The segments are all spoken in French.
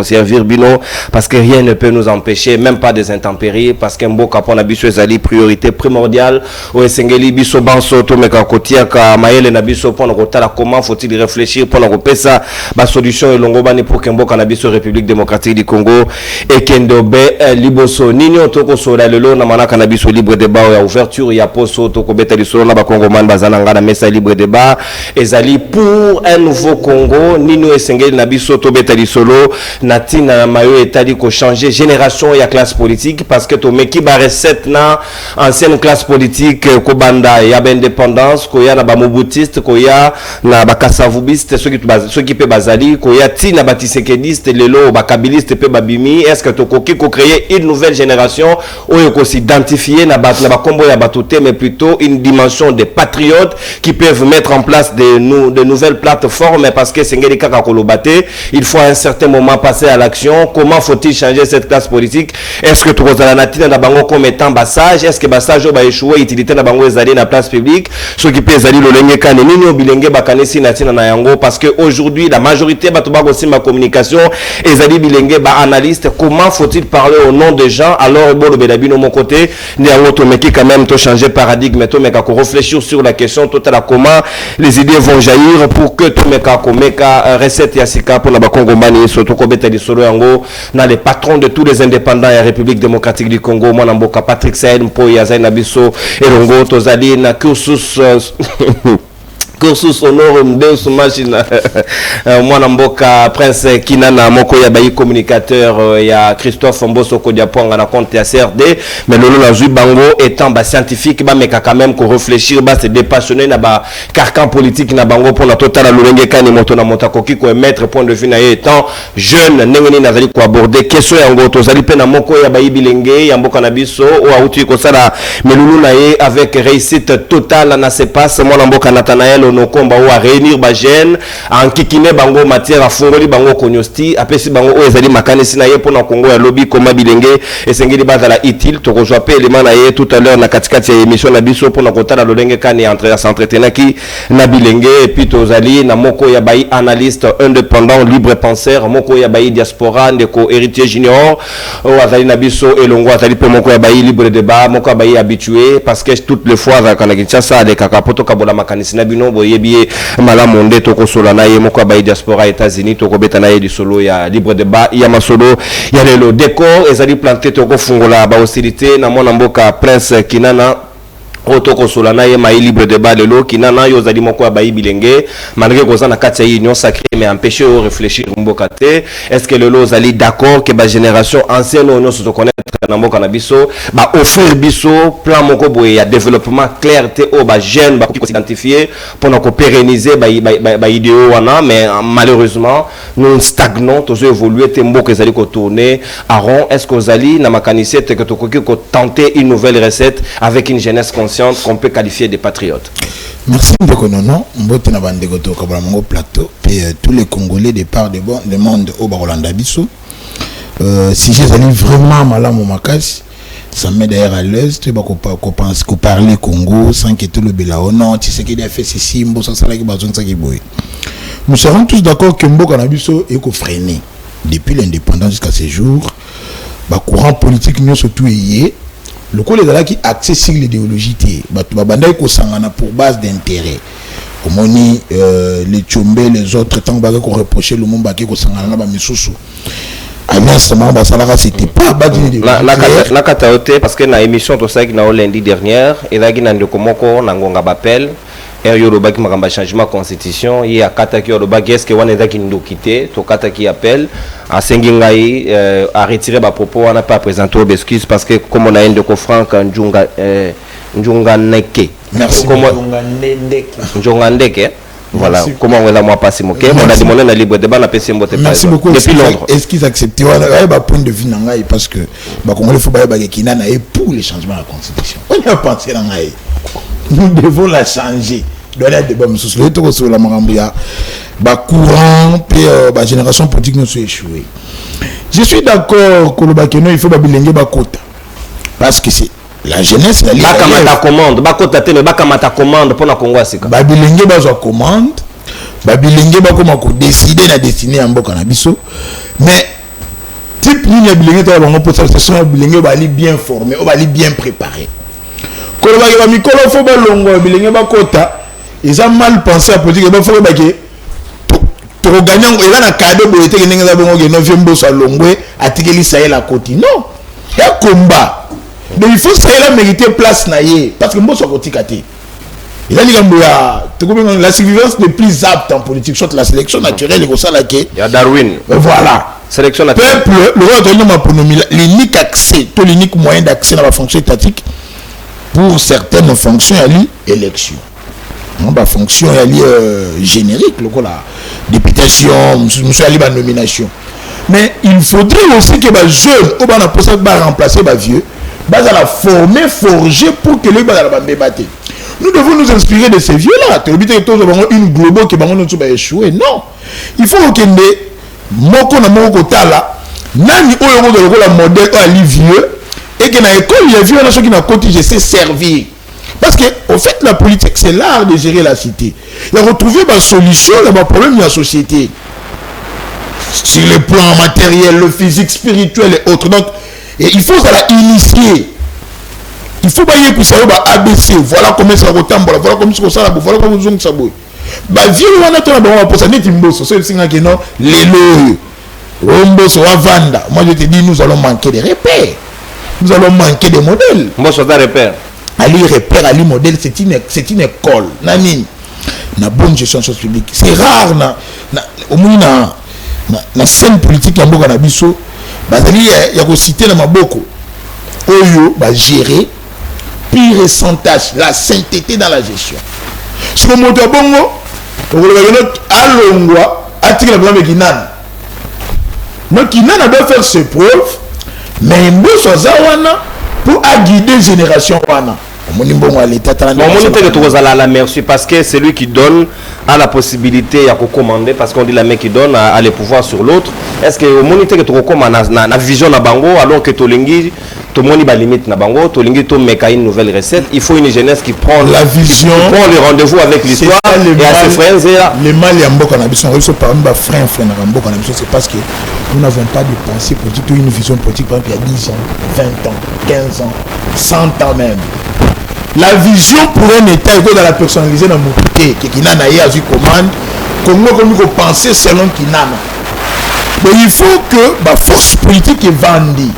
servir bino parce que rien ne peut nous empêcher, même pas des intempéries, parce que mboka pona biso ezali priorité primordiale o esengeli biso banso to meka kotia ka maele na biso pona kotala comment faut-il réfléchir pona kopesa ba solution elongo bani pour que mboka na biso République démocratique du Congo et kendobe liboso nino toko sola lelo na manaka na biso libre débat ya ouverture ya poso toko beta lisolo na ba Congoman bazana ngana mesa libre débat ezali pour un nouveau Congo nino esengeli na biso to beta lisolo natina na mayo etali ko changer génération ya classe politique parce que to meki ba recette na ancienne classe politique ko banda ya ba indépendance ko ya na ba mobutiste ko ya na ba kasavubiste ceux qui peut bazali ko ya tina ba tisekediste lelo ba kabiliste pe babimi est-ce que to koki ko créer une nouvelle génération ou ko s'identifier na ba kombo ya batoté mais plutôt une dimension de patriotes qui peuvent mettre en place de nouvelles plateformes parce que sengeli kaka kolobate il faut à un certain moment passer à l'action. Comment faut-il changer cette classe politique? Est-ce que tout la natina na bango comme étant bassage? Est-ce que bassage va échouer utilité na bango ezali na place publique? Ce qui peut ezali lolenge kane nini bilenge bakanesi natina na yango parce que aujourd'hui la majorité bato ba aussi ma communication ezali bilenge ba analyste. Comment faut-il parler au nom des gens alors bon belabino mon côté ni yango to meki quand même to changer paradigme to meka ko réfléchir sur la question totale comment les idées vont jaillir pour que to meka ko meka recette ya sika pour na ba Congomani surtout ko beta di solo yango na les patrons de tous les indépendants et République démocratique du Congo mwana mboka Patrick Saïd mpo ya zaina biso elongo tozali na cursus cursus honor mdeus machine mwana mboka Prince Kinana moko ya bayi communicateur ya Christophe Mboso Kodiapwanga na compte ya CRD mais lolo na zui bango étant ba scientifique ba meka quand même ko réfléchir ba se dépassionner na ba carcan politique na bango pour la totale lolenge kani moto na motako ki ko mettre point de vue na étant jeune nengeni na zali ko aborder question ya ngo tozali pe na moko ya bayi bilenge ya mboka na biso o auti ko sala melulu na ye avec réussite totale na se passe mwana mboka Nathanaël no komba ou à réunir ba jeune en kikine bango matière à fongoli bango konyosti apesi bango o ezali makanisi na ye pona Congo ya lobby koma bilenge esengeli bazala utile to rejoa pe élément na ye tout à l'heure na katikati ya émission na biso pona kotala lolenge kani entre à s'entretenir ki na bilenge et puis tozali na moko ya bayi analyste indépendant libre penseur moko ya bayi diaspora ndeko héritier junior o azali na biso elongo azali pe moko ya bayi libre débat moko ya bayi habitué parce que toutes les fois za kana kinshasa de kakapoto kabola makanisi na bino boyebi malamu nde toko sola na ye moko ba diaspora États-Unis toko beta na ye di solo ya libre débat ya masolo ya lelo décor ezali planté toko fungola ba hostilité na mwana mboka Prince Kinana otoko sola na ye mai libre débat lelo Kinana yo zali moko ba bilenge malgré koza na kati ya union sacrée mais empêcher de réfléchir mboka te. Est-ce que lelo zali d'accord que ba génération ancienne on se connaître na mboka na biso ba offrir biso plan moko boye ya développement clair te o ba jeune ba ko s'identifier pour nous pérenniser ba idéo wana mais malheureusement nous stagnons toujours évoluer te mboka zali ko tourner à rond. Est-ce que zali na makanisé te que to ko tenter une nouvelle recette avec une jeunesse consciente qu'on peut qualifier de patriotes? Merci beaucoup nono mbote na bande ko to ka mongo plateau et tous les Congolais de part de bon de monde au Barolanda biso. Si j'ai vraiment mal à mon makasi, ça m'aide d'ailleurs à l'aise, tu vas qu'on parler Congo sans que tout le belao non, tu sais qu'il a fait ceci, mbo ça ça là qui besoin de ça qui boy. Nous serons tous d'accord que mbo canabiso est freiné depuis l'indépendance jusqu'à ce jour. Bah courant politique nous surtout yé, le coup les gars qui axé sur l'idéologie té, bah banda ko sangana pour base d'intérêt. Comme on dit les Tchombe les autres tant que qu'on reprocher le monde bah qui ko sangana ba misusu. C'était pas la kataote parce que na émission to ça qui na lundi dernière et là qui na ndokomoko na ngonga bapel et yoroba qui makamba changement constitution il y a kata qui yoroba est-ce que wana za ki ndokité to kata qui appelle à sengingai à retirer ba propos on n'a pas présenté aux excuses parce que comme on a un de Franck Njunga Neke merci Njunga Ndeke. Voilà, merci. Comment on l'a moi passé mon cœur, on a demandé la libre débat la PC Mbote. Merci beaucoup. Depuis Londres. Est-ce qu'ils acceptent un point de vue nangai parce que il faut pas Kinana et pour le changement de la constitution. On a pensé nangai. Nous devons la changer. Dans le débat monsieur le to sur la marambia courant puis la génération politique nous soit échoué. Je suis d'accord que le bakeno il faut ba bilenge ba kota. Parce que c'est la jeunesse la bakamata commande bakota te mais bakamata commande pour na Congo asika babilenge bazwa commande babilenge bakoma ko décider na destiner ya mboka na biso mais type ni bilenge ta bango pour ça ce sont bilenge bali bien formés, bali bien préparés. Quand ba mikolo fo ba longo bilenge ba kota, ils ont mal pensé à politique ba fo ba ke to gagnant et là na cadeau bo ete ngenga za bongo ke no viembo sa longwe atikeli Sahel à côté. Non, il y a combat. Mais il faut Sahel a mériter place na ye parce que mbo so kotikati. Il a dit que la survivance n'est plus apte en politique, soit la sélection naturelle et ça là qui. Il y a Darwin. Voilà. Sélection naturelle. Peuple, le roi de l'homme l'unique accès, tout l'unique moyen d'accès à la fonction étatique pour certaines fonctions à l'élection. Non, bah fonction à générique, le la députation, monsieur Ali la nomination. Mais il faudrait aussi que les jeunes, au bas pour ça remplacer les vieux, bah la former, forger pour que les bah la débattre. Nous devons nous inspirer de ces vieux-là. Tu as une globo qui va échouer. Non. Il faut que moko na moko tala nani oyo ko la modèle ali vieux et que na école il y a vieux na ceux qui na côté je sais servir. Parce que au fait la politique c'est l'art de gérer la cité. Il a retrouvé ma solution à ma problème de la société. Sur le plan matériel, le physique, spirituel et autres. Donc il faut ça la initier. Il faut bailler pour ça ABC, voilà comment ça retambola, voilà comment ça la voilà comment ça ça boy. Bah vieux on a ton bon pour ça net imboso, c'est le signe que non les lots. Romboso wa vanda. Moi je te dis nous allons manquer de repères. Nous allons manquer de modèles. Moi ça da repère. Ali repère, ali modèle, c'est une école. Nani na bonne gestion de choses publiques. C'est rare au moins na scène politique ya mboka na biso. Bazali ya ko citer na maboko. Oyo ba gérer pire et sans tâche, la sainteté dans la gestion. Si vous montez à Bongo, vous avez Alongwa, attirer le problème de Kinan. Donc Kinan doit faire ses preuves, mais il faut Zawana pour guider génération Wana. La merci parce que c'est lui qui donne à la possibilité à commander parce qu'on dit la main qui donne à les pouvoirs sur l'autre. Est-ce que au moniteur que tu recommandes na vision na bango alors que Tolingi tout le monde ba limite na bango Tolingi to meka une nouvelle recette, il faut une jeunesse qui prend la vision, qui prend le rendez-vous avec l'histoire et à ses frères et là. Les mal ya mboka na biso on parle ba frère na mboka na biso c'est parce que nous n'avons pas de pensée politique ou une vision politique par exemple il y a 10 ans, 20 ans, 15 ans, 100 ans même. La vision pour un État est dans la personnalisée dans mon côté. Qui n'a pas eu commande. Comment nous penser selon qui n'a. Mais il faut que la force politique est vendue.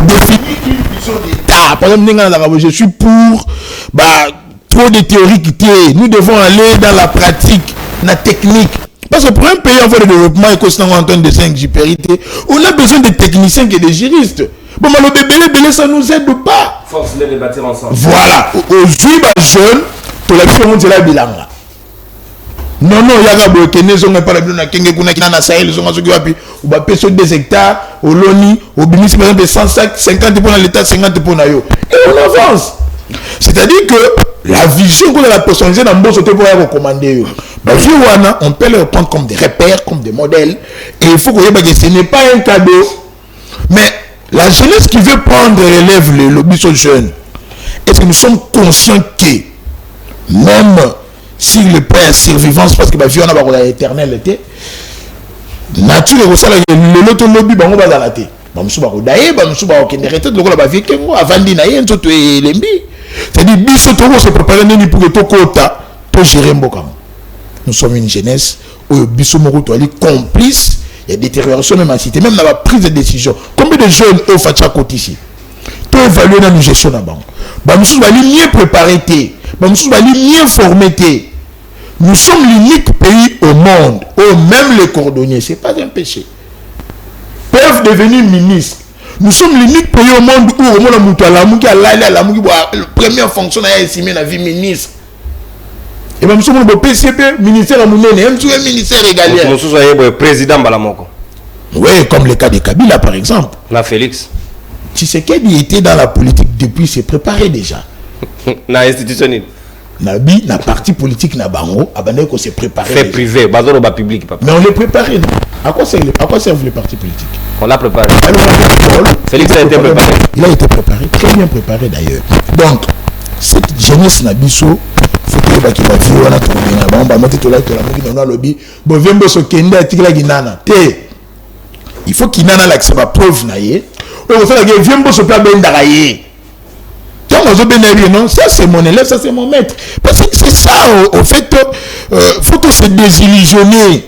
Définir une vision d'État. Par exemple, je suis pour trop de théories qui tiennent. Nous devons aller dans la pratique, la technique. Parce que pour un pays en voie de développement et qu'on en train de 5 jupérités, on a besoin de techniciens et de juristes. Bon, mais le bébé, ça ne nous aide pas. Force-les de bâtir ensemble. Voilà. Aujourd'hui, les jeunes, tu l'as vu, on dit la bilanga. Non, il y a des gens qui ne sont pas là, qui na Sahel, ils sont ou ba peso 2 hectares, au Loni, au Bimis, par exemple, 150 pour l'État, 50 pour Nayo. Et on avance. C'est-à-dire que la vision qu'on a la personnalisée dans le bon côté pour la recommander. On peut les prendre comme des repères, comme des modèles. Et il faut que ce n'est pas un cadeau. Mais la jeunesse qui veut prendre relève le lobby aux jeunes, est-ce que nous sommes conscients que même si le père survivance parce que la vie on a la éternelle nature est ça le loto lobby bango bazalate bamusu bako daye bamusu bako kende retraite lokola ba vie kengo avandi na ye nzoto elembi c'est-à-dire biso to se préparer nini pour que to kota to gérer mboka. Nous sommes une jeunesse où biso moko to ali complice. Il y a des détérioration même en cité, même dans la prise de décision. Combien de jeunes au Fatia côté ici? Tout évalué dans la gestion là-bas. Nous sommes mieux préparés, nous sommes mieux formés. Nous sommes l'unique pays au monde où même les cordonniers, ce n'est pas un péché, peuvent devenir ministres. Nous sommes l'unique pays au monde où au monde la première fonction est estimée la vie ministre. Et même si le PCP, ministère à Mounene, même si le ministère régalien. Nous sommes le président Balamoko. Oui, comme le cas de Kabila par exemple. La Félix. Tshisekedi était dans la politique depuis, s'est préparé déjà. Na institutionnel. Nabi, na parti politique na bango, abandonné qu'on s'est préparé. Fait privé, bazar au public. Papa. Mais on les préparé. Non? À quoi servent les partis politiques? On l'a préparé. Alors, Félix a été préparé. Il a été préparé, très bien préparé d'ailleurs. Donc, cette jeunesse Nabiso, faut que les bâtiments on a trouvé un bon, bah mettre tout là, tout là, on a lobby, bon viens bosso kende article qui nana, té, il faut qu'il n'en a l'accès à preuve naïe. On fait que viens pour se plaindre d'arayer. Non, ça c'est mon élève, ça c'est mon maître. Parce que c'est ça, au fait, faut se désillusionner.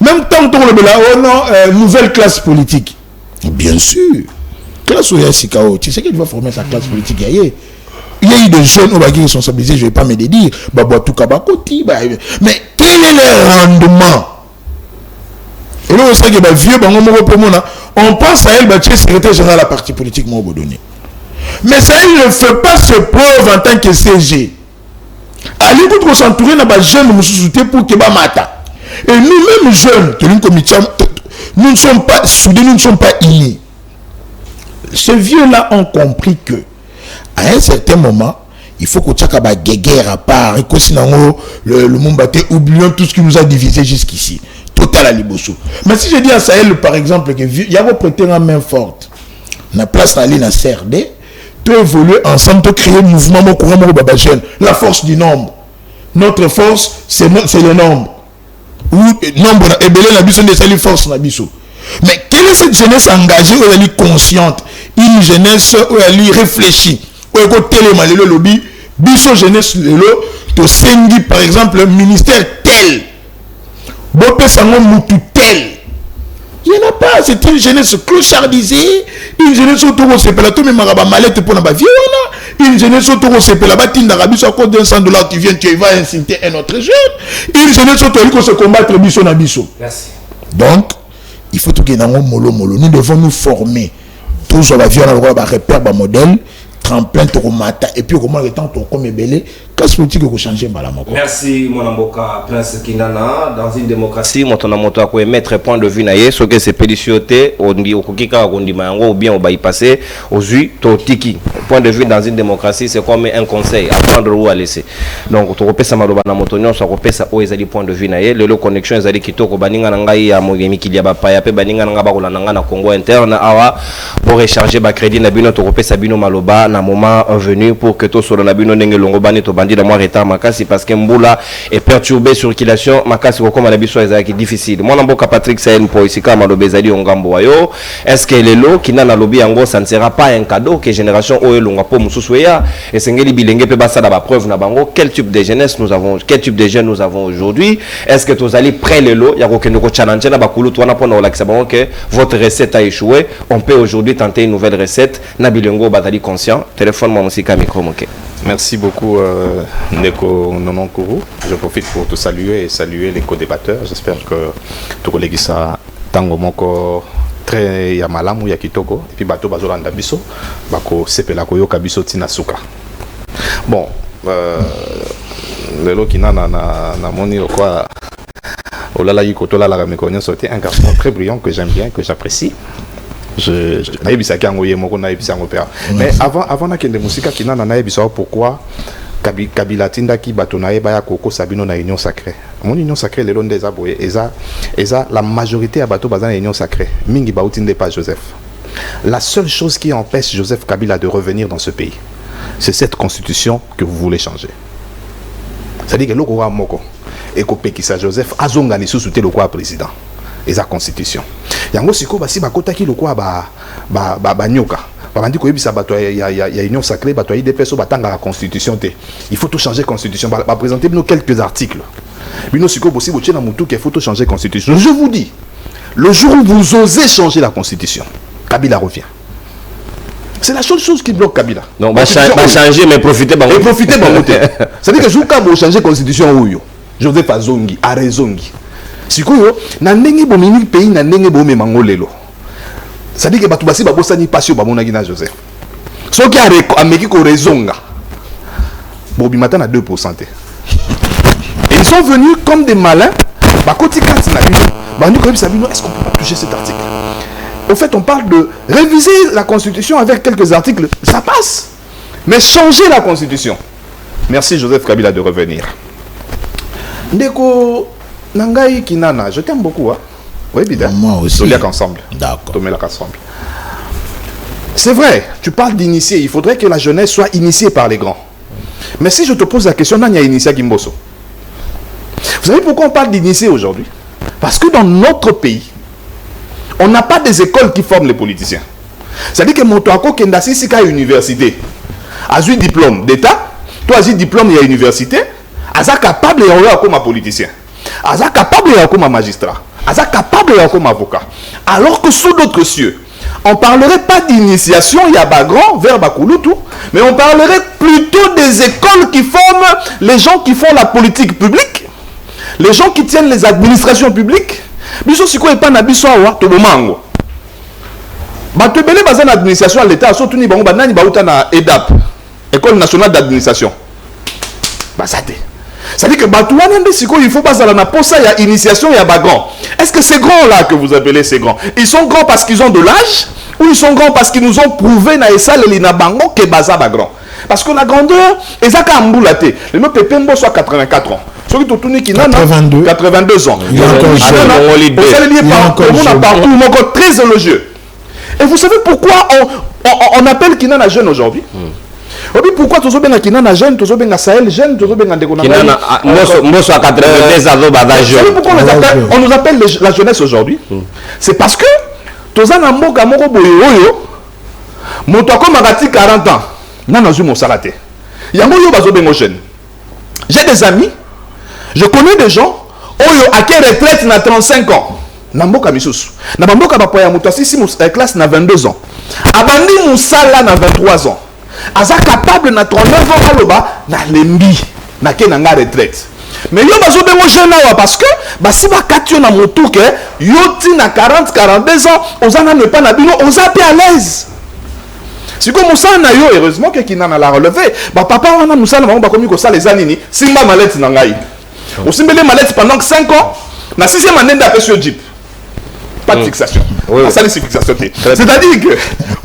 Même tant qu'on le là, oh non, nouvelle classe politique. Bien sûr. Classe où il y a Sikao, tu sais qu'il va former sa classe politique. Il y a eu des jeunes qui sont sensibilisés, je ne vais pas me les dire. Mais quel est le rendement? Et là, on sait que vieux, on pense à elle, tu es secrétaire général de la partie politique, moi, au donné. Mais ça, il ne fait pas ses preuves en tant que CG. Allez, vous s'entourer dans les jeunes, nous soutient pour que mata. Et nous-mêmes, jeunes, nous ne sommes pas soudés, nous ne sommes pas unis. Ces vieux-là ont compris que, à un certain moment, il faut que tu aies des guerres à part, et que sinon, le monde oublions tout ce qui nous a divisés jusqu'ici. Total à Liboso. Mais si je dis à Sahel, par exemple, qu'il y a prêté une main forte, la place d'aller dans CRD, tu évoluer ensemble, tu créer un mouvement, la force du nombre. Notre force, c'est le nombre. Ou nombre, et belé la biso, c'est la force la biso. Mais quelle est cette jeunesse engagée où elle est consciente? Une jeunesse où elle est réfléchie. Où elle est tellement le lobby, biso jeunesse lelo, to sengi par exemple le ministère tel. Bopé sango mutu tel. Il n'y en a pas, c'est une jeunesse clochardisée, une jeunesse autour de ce plateau, mais maraba malette pour la vie, une jeunesse autour de ce plateau, d'Arabie, à cause d'un $100 tu viens, tu vas inciter un autre jeune, une jeunesse autour de se combattre biso na biso. Merci. Donc, il faut tout qu'il y ait un molo. Nous devons nous former. Tous la vie, on va repérer un modèle, tremplin, tomata, et puis comment le temps, comme belé, qu'est-ce que tu veux changer, madame? Merci, mon amboka, Prince Kinana. Dans une démocratie, mon moto a mettre point de vue naïe, ce que c'est pédicioté, on dit au Kokika, on dit Mayango, ou bien on va y passer aux yeux, au tiki. Point de vue dans une démocratie, c'est comme un conseil, à prendre ou à laisser. Donc, tu repères ça, madame, motonio, ça repère ça, où ils ont point de vue naïe, le connexion, ils ont dit Kitoko, Baninga Nangaï, à Mogemi, Kiliaba, Payape, Baninga Nangaba, Nanga, Congo interne, Awa, pour recharger ma crédit, Nabino, tu repères Sabino Maloba, na moment venu pour que tout soit Nabino Nengelongobani, to bandi, la moi retard, Makasi, parce que Mboula est perturbé, circulation, Makasi, comme à l'habitude, c'est difficile. Mon amboka Patrick Sahen, pour ici, comme à l'obésali, Ongambo, est-ce que les lots qui n'a pas lobby en gros, ça ne sera pas un cadeau que génération Oelunga pour Moussouya et Sengeli Bilenge peut passer la preuve na bango quel type de jeunesse nous avons, quel type de jeunes nous avons aujourd'hui? Est-ce que tous allez près les lots, il y a aucun challenge na bakulu toi na pona la que votre recette a échoué, on peut aujourd'hui tenter une nouvelle recette na bilingo batali conscient. Téléphone moi aussi micro moké. Merci beaucoup Neko Nononkuru. Je profite pour te saluer et saluer les co-débatteurs. J'espère que tous les ça tango moko très ya malamu ya kitoko et puis bato bazolanda biso bako sepela koyoka biso tina suka. Bon lelo kina na moni quoi olala yikoto la la mekonyo sauté un garçon très brillant que j'aime bien, que j'apprécie. Mais avant na kende musika kina na naebisa pourquoi Kabila tindaki batonaye baya koko sabino na union sacrée. Mon union sacrée le londe eza boye eza la majorité à bato bazana union sacrée. Mingi ba utinde pas Joseph. La seule chose qui empêche Joseph Kabila de revenir dans ce pays, c'est cette constitution que vous voulez changer. C'est-à-dire que loko wa moko et ko pekisa Joseph azonga ni sous-souté le quoi président. Et sa constitution. Yango siko basi bakota ki le quoi ba nyoka. Babandi ko yebisa bato ya union sacrée bato ya IDPS batanga la constitution té. Il faut tout changer constitution. Ba présenter nous quelques articles. Bino siko possible au tchena mutu qu'il faut tout changer constitution. Je vous dis, le jour où vous osez changer la constitution, Kabila revient. C'est la seule chose qui bloque Kabila. Non, va changer mais profiter ba. Et profiter ba moté. Ça veut dire que jouka bo changer constitution ouyo. Joseph Azongi, Arezongi. Sikoyo na ndenge bomini pays na ndenge bomé mangolelo. Ça dit que batubasi babosani passion bamona gina Joseph. Ce qui a meki ko rezonga. Bobi matin à 2%. Et ils sont venus comme des malins. Bakoti kati na bino. Bandi ko sabino, est-ce qu'on peut pas toucher cet article? Au fait, on parle de réviser la constitution avec quelques articles, ça passe. Mais changer la constitution. Merci Joseph Kabila de revenir. Ndeko Nangai Kinana, je t'aime beaucoup. Hein? Oui, bien. Moi aussi. Ensemble. D'accord. Ensemble. C'est vrai, tu parles d'initier. Il faudrait que la jeunesse soit initiée par les grands. Mais si je te pose la question, Nanya Initia Gimboso. Vous savez pourquoi on parle d'initier aujourd'hui? Parce que dans notre pays, on n'a pas des écoles qui forment les politiciens. C'est-à-dire que mon toako kendasi si ka université. A eu diplôme d'état, toi as eu diplôme à université, asa capable de aller comme politicien. Asa capable de comme magistrat. Asa capable de comme avocat. Alors que sous d'autres cieux, on parlerait pas d'initiation il y a Bagran vers Bakulutu, mais on parlerait plutôt des écoles qui forment les gens qui font la politique publique, les gens qui tiennent les administrations publiques. Biso siko epa na biso awa to bomango. Bato belé bazan administration à l'état surtout ni bango banani bauta na EDAP, École nationale d'administration. Basate. Ça dit que bato wana nde siko il faut pas ça na posa ya initiation ya bagan. Est-ce que ces grands là que vous appelez ces grands, ils sont grands parce qu'ils ont de l'âge ou ils sont grands parce qu'ils nous ont prouvé na esale lina bango que baza bagrand? Parce que la grandeur ezaka ambulate. Le mot Pepembo soit 84 ans. Celui qui tourne qui 82 ans. Il est encore jeune. Très élogieux. Et vous savez pourquoi on appelle Kinana jeune aujourd'hui? Pourquoi tu as Kinana jeune, tu as Sahel jeune, tu as Kinana Mosso à 82 ans, pourquoi on nous appelle la jeunesse aujourd'hui? C'est parce que tu as un mot comme Boyo, mon toit comme 40 ans, n'a pas eu mon salaté. Il y a un mot jeune. J'ai des amis. Je connais des gens à qui retraite na 35 ans. Namboka misusu. Na bamboka bapoya mutasi si classe na 22 ans. Abandi musala na 23 ans. Aza capable na 39 ans aloba na lembi na ke nanga retraite. Mais yo bazo bengo jeune awa parce que basi bakatio na motu ke yoti na 40 42 ans ozana ne pas na bino oza pe à l'aise. Si comme ça na yo heureusement que Kinana la relevé, ba papa wana musala bango bakomi ko sala les anini simba malette na ngai. Au Simbele Malette pendant 5 ans, na 6e année d'après sur Jeep. Pas de fixation. Oui. Ça, c'est fixation. C'est-à-dire que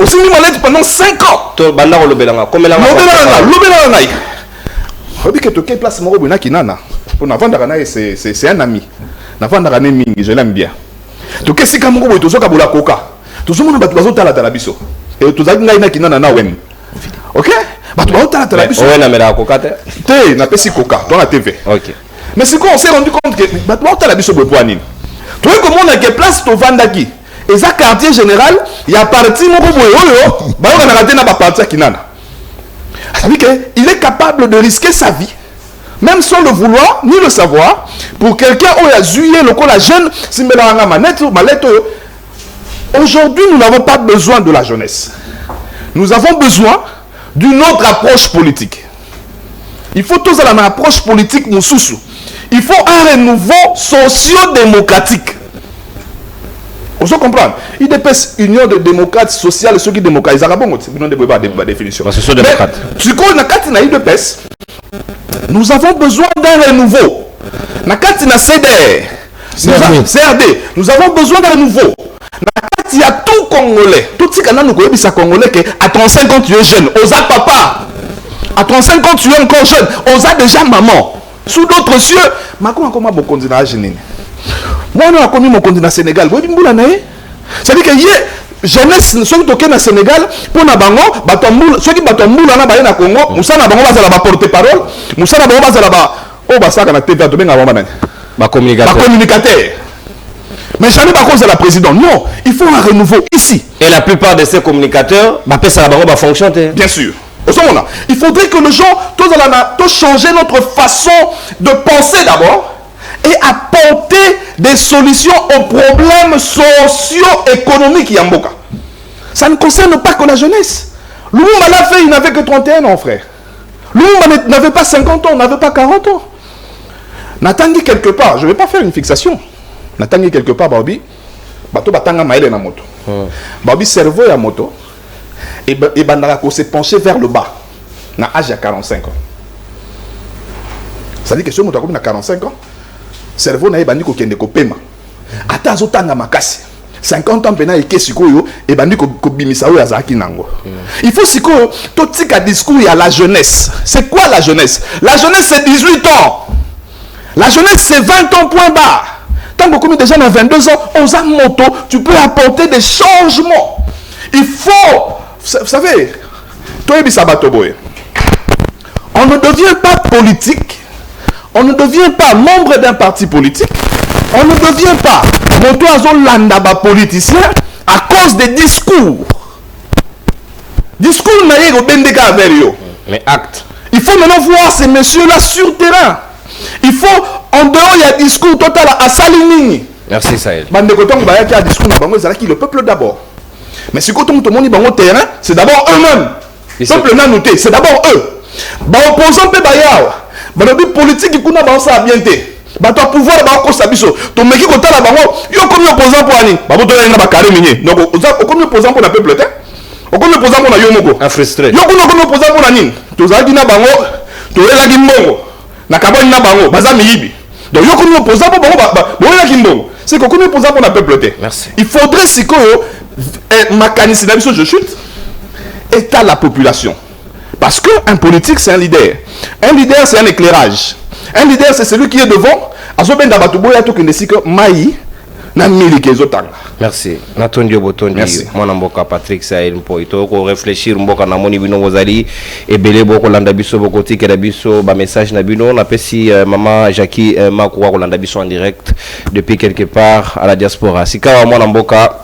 au Simbele Malette pendant 5 ans. Bandaro Lobelanga, comme la Lobelanga. On dit que tu as place Moro Buna Kinana. Pour Navandana, c'est un ami. Navandana Mingi, je l'aime bien. Tu as si Kamoro, tu as Kabula Koka. Tu as monde bateau à la Talabiso. Et tu as dit Kinana Nawem. Ok? Bateau à la Talabiso. Ouais, na mera Koka. Té, na pesi Koka, dans la TV. Ok. Mais c'est quoi on s'est rendu compte que maintenant tu as la biso bopoanine. Tu vois comment on a que place to vandaki. Et ça quartier général, il y a parti mon boyo, bah on a raté na ba parti Kinana. Ça veut dire qu'il est capable de risquer sa vie même sans le vouloir ni le savoir pour quelqu'un où il a zuyé le col la jeune simbelaranga manette malette. Aujourd'hui, nous n'avons pas besoin de la jeunesse. Nous avons besoin d'une autre approche politique. Il faut tous à la approche politique Moussoussou. Il faut un renouveau socio-démocratique. On se comprend. Il dépêche union de démocrates sociales, ceux qui démocratisent. C'est définition. Nous avons besoin d'un renouveau. CRD. Nous avons besoin d'un renouveau. Il y a tout Congolais. Tout ce qu'on a nous connaît, Congolais que à 35 ans tu es jeune. Osa papa. À 35 ans tu es encore jeune. Osa déjà maman. Sous d'autres cieux, Macron a comment mon continent génie. Moi, on a connu mon continent Sénégal. C'est-à-dire que jeunesse, ceux qui sont au Sénégal, pour na bango, ceux qui battent moule na baye na Congo, Moussa na bango va la porte-parole, Moussa na bango va la oh bah ça quand TV à demain avant manan. Ba communicateur. Mais jamais par cause de la présidente. Non, il faut un renouveau ici. Et la plupart de ces communicateurs, bah ça la bango va fonctionner. Bien sûr. Il faudrait que les gens, tous changer notre façon de penser d'abord et apporter des solutions aux problèmes socio-économiques Yamboka. Ça ne concerne pas que la jeunesse. Lumumba l'a fait, il n'avait que 31 ans, frère. Lumumba n'avait pas 50 ans, n'avait pas 40 ans. Natangi quelque part, je ne vais pas faire une fixation. Natangi quelque part, Babi, bato batanga maele na moto. Babi cerveau ya moto. Et Bandarako s'est penché vers le bas, à l'âge de 45 ans. Ça veut dire que ce moment où 45 ans, le cerveau n'a pas dit qu'il y a paiement. Attends, il 50 ans, il faut si tout ce discours, il y a la jeunesse. C'est quoi la jeunesse? La jeunesse, c'est 18 ans. La jeunesse, c'est 20 ans, point bas. Tant que comme déjà dans 22 ans, on a moto, tu peux apporter des changements. Il faut... Vous savez, on ne devient pas politique, on ne devient pas membre d'un parti politique On ne devient pas moto landa ba politicien à cause des discours. Discours naïe au bendeka avec yo. Mais acte. Il faut maintenant voir ces messieurs-là sur terrain. Il faut, en dehors, il y a discours total à Salinini. Merci Sahel. Bande Koton Baya qui a discours na bango qui le peuple d'abord. Mais si Koton tout le monde bango terrain, c'est d'abord eux-mêmes. Le peuple n'a noté, c'est d'abord eux. Ba opposant pe Baya. Ba le politique qui kuna ba ça bien té. Ba toi pouvoir ba ko sabiso. To meki ko tala bango, yo comme opposant pour ani. Ba bo to na ba carré minier. Donc comme opposant pour le peuple té. Comme opposant pour na yo moko. Un frustré. Yo kuna comme opposant pour na nini. To za dina bango, to rela gimbongo. Na kaboni na bango, baza miyibi. Donc yo comme opposant pour bango ba rela gimbongo. C'est que comme opposant pour le peuple té. Merci. Il faudrait si que mécanisme d'habitude je chute est à la population. Parce qu'un politique, c'est un leader. Un leader, c'est un éclairage. Un leader, c'est celui qui est devant. Merci. Natondi Botondi, mon amboka Patrick Sahel Mpoito, ko réfléchir mboka na moni bino bozali ebele boko landa biso boko tike da biso ba message na bino na pesi maman Jackie Makwa ko landa biso en direct depuis quelque part à la diaspora. Sika mon amboka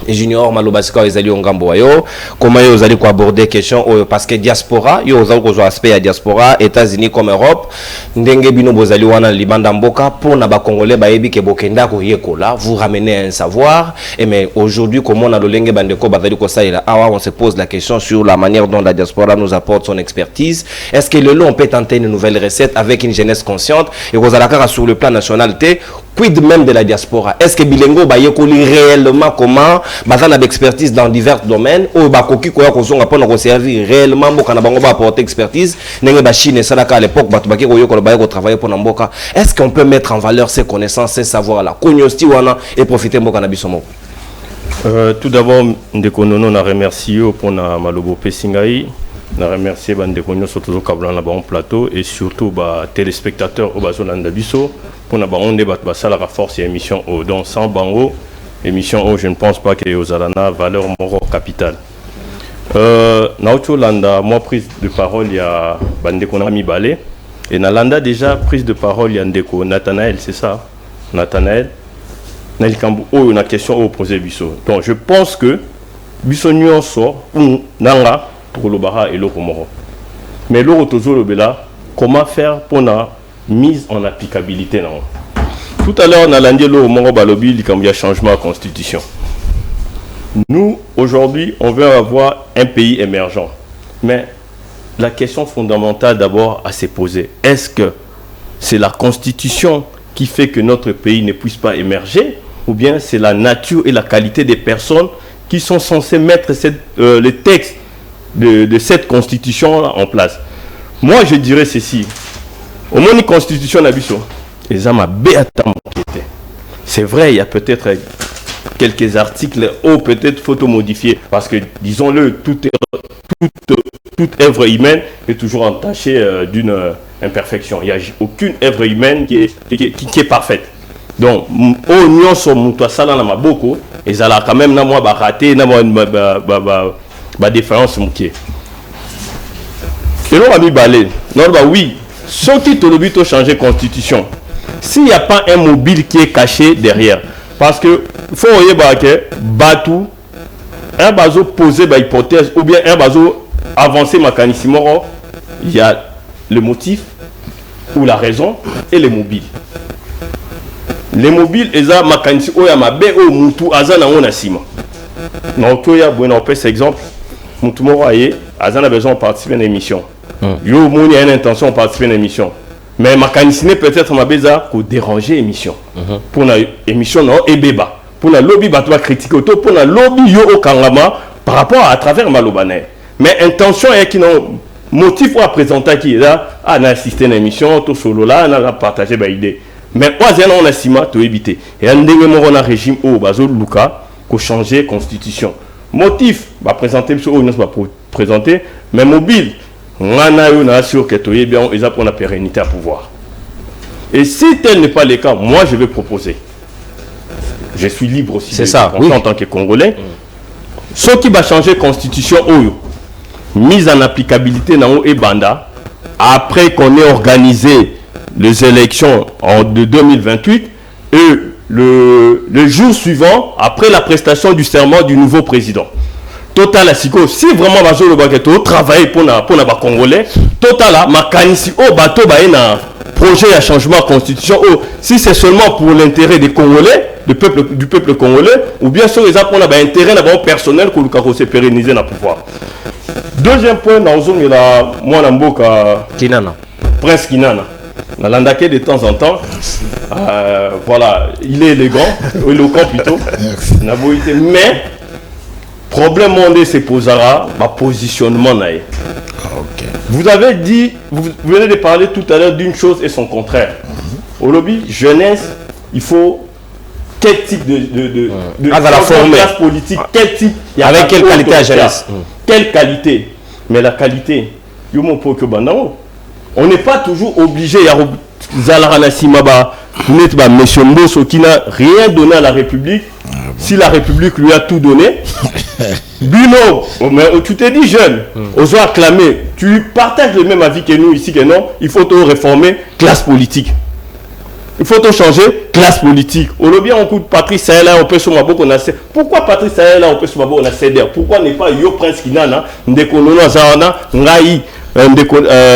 Junior Malobasika ezali ongambo yo comment yo allez ko aborder question parce que diaspora yo ozali ko zo aspect ya diaspora États-Unis comme Europe ndenge bino bozali wana libanda mboka pour na ba congolais ba yebi ke bokenda ko yekola vous ramenez un savoir et mais aujourd'hui comment na lolenge bandeko bazali ko salela on se pose la question sur la manière dont la diaspora nous apporte son expertise. Est-ce que le long on peut tenter une nouvelle recette avec une jeunesse consciente et kozalaka sur le plan national té quid même de la diaspora? Est-ce que bilingo ba yekoli réellement comment bazana d'expertise dans divers domaines ou bakoki koya kozonga pona ko servir réellement mboka na bango ba apporter expertise ndenge ba Chine salaka à l'époque batu baki koyo ko ba ko travailler pona mboka? Est-ce qu'on peut mettre en valeur ces connaissances ces savoirs là konyosti wana et profiter mboka na biso moko? Tout d'abord ndeko nono na remercier pour na malobo pesingai na remercier bandeko nyonso tozo kabla na bon plateau et surtout ba téléspectateurs au bazolanda biso pour na bango nde bat basala ka force émission au donc sans bango émission où je ne pense pas que aux alana valeur moro capital. Naucho landa moi prise de parole il y a bandeko na mi balé et na landa déjà prise de parole il y a ndeko Nathanaël, c'est ça Nathanaël nalikambu o na question au poser biso. Donc je pense que biso nyonso nanga pour le bara et l'autre moro. Mais l'autre toujours le bela comment faire pour la mise en applicabilité non. Tout à l'heure, on a landé le Moro Balobi, il y a changement de constitution. Nous, aujourd'hui, on veut avoir un pays émergent. Mais la question fondamentale d'abord à se poser, est-ce que c'est la constitution qui fait que notre pays ne puisse pas émerger ou bien c'est la nature et la qualité des personnes qui sont censées mettre le texte de cette constitution en place? Moi, je dirais ceci. Au moins, une constitution n'abisso. C'est vrai, il y a peut-être quelques articles ou peut-être photo modifiés parce que, disons-le, toute œuvre humaine est toujours entachée d'une imperfection. Il n'y a aucune œuvre humaine qui est parfaite. Donc, au nion sur mon toit sala na maboko, et ça là quand même na moi raté na moi ba différence mouké. Et l'on a mis balé. Non bah oui, ceux qui te le but changer constitution. S'il n'y a pas un mobile qui est caché derrière, parce que faut que batou un bateau posé par hypothèse ou bien un bateau avancé mécaniquement, il y a le motif ou la raison et les mobiles. Les mobiles, ils ont mécaniquement ou ma bé ou moutou azana on a sima. Donc il y a bon on cet exemple, moutou moraye azana besoin de participer à une émission. Yo mon y a une intention de participer à une émission. Mais mécanicien peut-être ma beza pour déranger l'émission. Pour la émission non et béba. Pour la lobby batwa critiquer auto pour la lobby yo au kangama par rapport à travers malobané. Mais intention est qui non motif pour présenter qui là à assister à l'émission tout solo là on a partagé ba idée. Mais on a sima to éviter. Et un dernier mot on a régime au bazo luka ko changer constitution. Motif va présenter sur on va présenter mais mobile on a sûr que tu es bien, ils ont pour la pérennité à pouvoir. Et si tel n'est pas le cas, moi je vais proposer. Je suis libre aussi. C'est ça, oui. En tant que Congolais. Ce qui va changer la constitution, mise en applicabilité dans et Banda, après qu'on ait organisé les élections de 2028, Et le jour suivant, après la prestation du serment du nouveau président, Total Asiko, si vraiment Bazo le Baketo travaille pour les Congolais, Total Makanisi au bateau na projet à changement de constitution, si c'est seulement pour l'intérêt des Congolais, du peuple congolais, ou bien sûr les pour l'intérêt personnel que nous s'est pérennisé dans le pouvoir. Deuxième point, dans Kinana. Prince Kinana. Dans l'andake de temps en temps, voilà, il est élégant, éloquent plutôt, mais problème monde c'est posera ma positionnement naïe. Vous avez dit, vous venez de parler tout à l'heure d'une chose et son contraire. Au lobby, jeunesse, il faut quel type de classe politique, quel type, avec quelle qualité à jeunesse, quelle qualité, mais la qualité, on n'est pas toujours obligé monsieur Mbosso qui n'a rien donné à la République, si la République lui a tout donné. Bruno, mais tu t'es dit jeune, osons acclamer, tu partages le même avis que nous ici que non, il faut te réformer classe politique. Il faut te changer classe politique. Au lobby, on coûte Patrice Sahel, on peut se mabo qu'on a. Pourquoi Patrice Sahel, on peut se mabo on a cédé? Pourquoi n'est pas Yo Prince Kinana, Ndekonono Zahana, Ngai,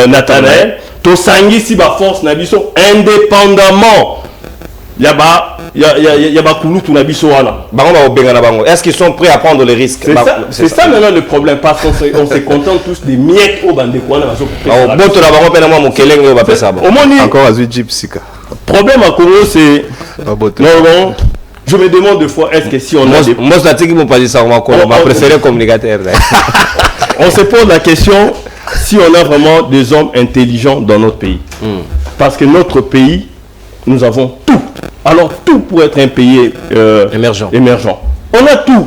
Nathanaël, Tosangi si ba force nabiso indépendamment. Est-ce qu'ils sont prêts à prendre les risques? C'est ça maintenant le problème, parce qu'on se contente tous des miettes au bandekwana. Encore à Zujipsika. Problème à Congo, c'est. Non, je me demande deux fois, est-ce que si on a. On se pose la question si on a vraiment des hommes intelligents dans notre pays. Parce que notre pays, nous avons tout. Alors tout pour être un pays émergent. On a tout.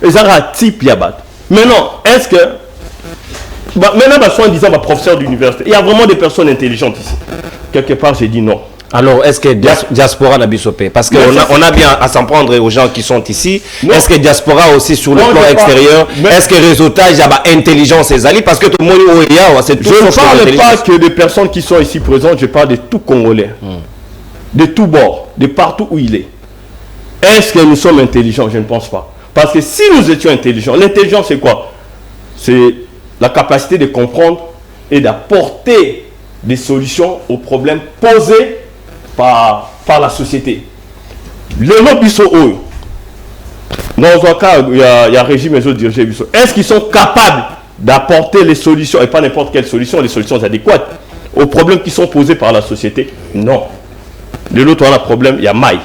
Les Arabes type Yabat. Maintenant, est-ce que maintenant, soi-disant, professeur d'université, il y a vraiment des personnes intelligentes ici. Quelque part, j'ai dit non. Alors, est-ce que diaspora n'a bisopé? Parce qu'on a bien à s'en prendre aux gens qui sont ici. Est-ce que diaspora aussi sur le plan extérieur? Est-ce que réseautage, il y a intelligence et zali? Parce que tout le monde c'est tout. Je ne parle pas que des personnes qui sont ici présentes, je parle de tout Congolais. De tous bords, de partout où il est. Est-ce que nous sommes intelligents? Je ne pense pas. Parce que si nous étions intelligents, l'intelligence c'est quoi? C'est la capacité de comprendre et d'apporter des solutions aux problèmes posés par la société. Le Bisso, dans un cas, il y a régime et autres dirigés Bisso. Est-ce qu'ils sont capables d'apporter les solutions, et pas n'importe quelles solutions, les solutions adéquates aux problèmes qui sont posés par la société? Non. De l'autre, on a un problème, il y a maille.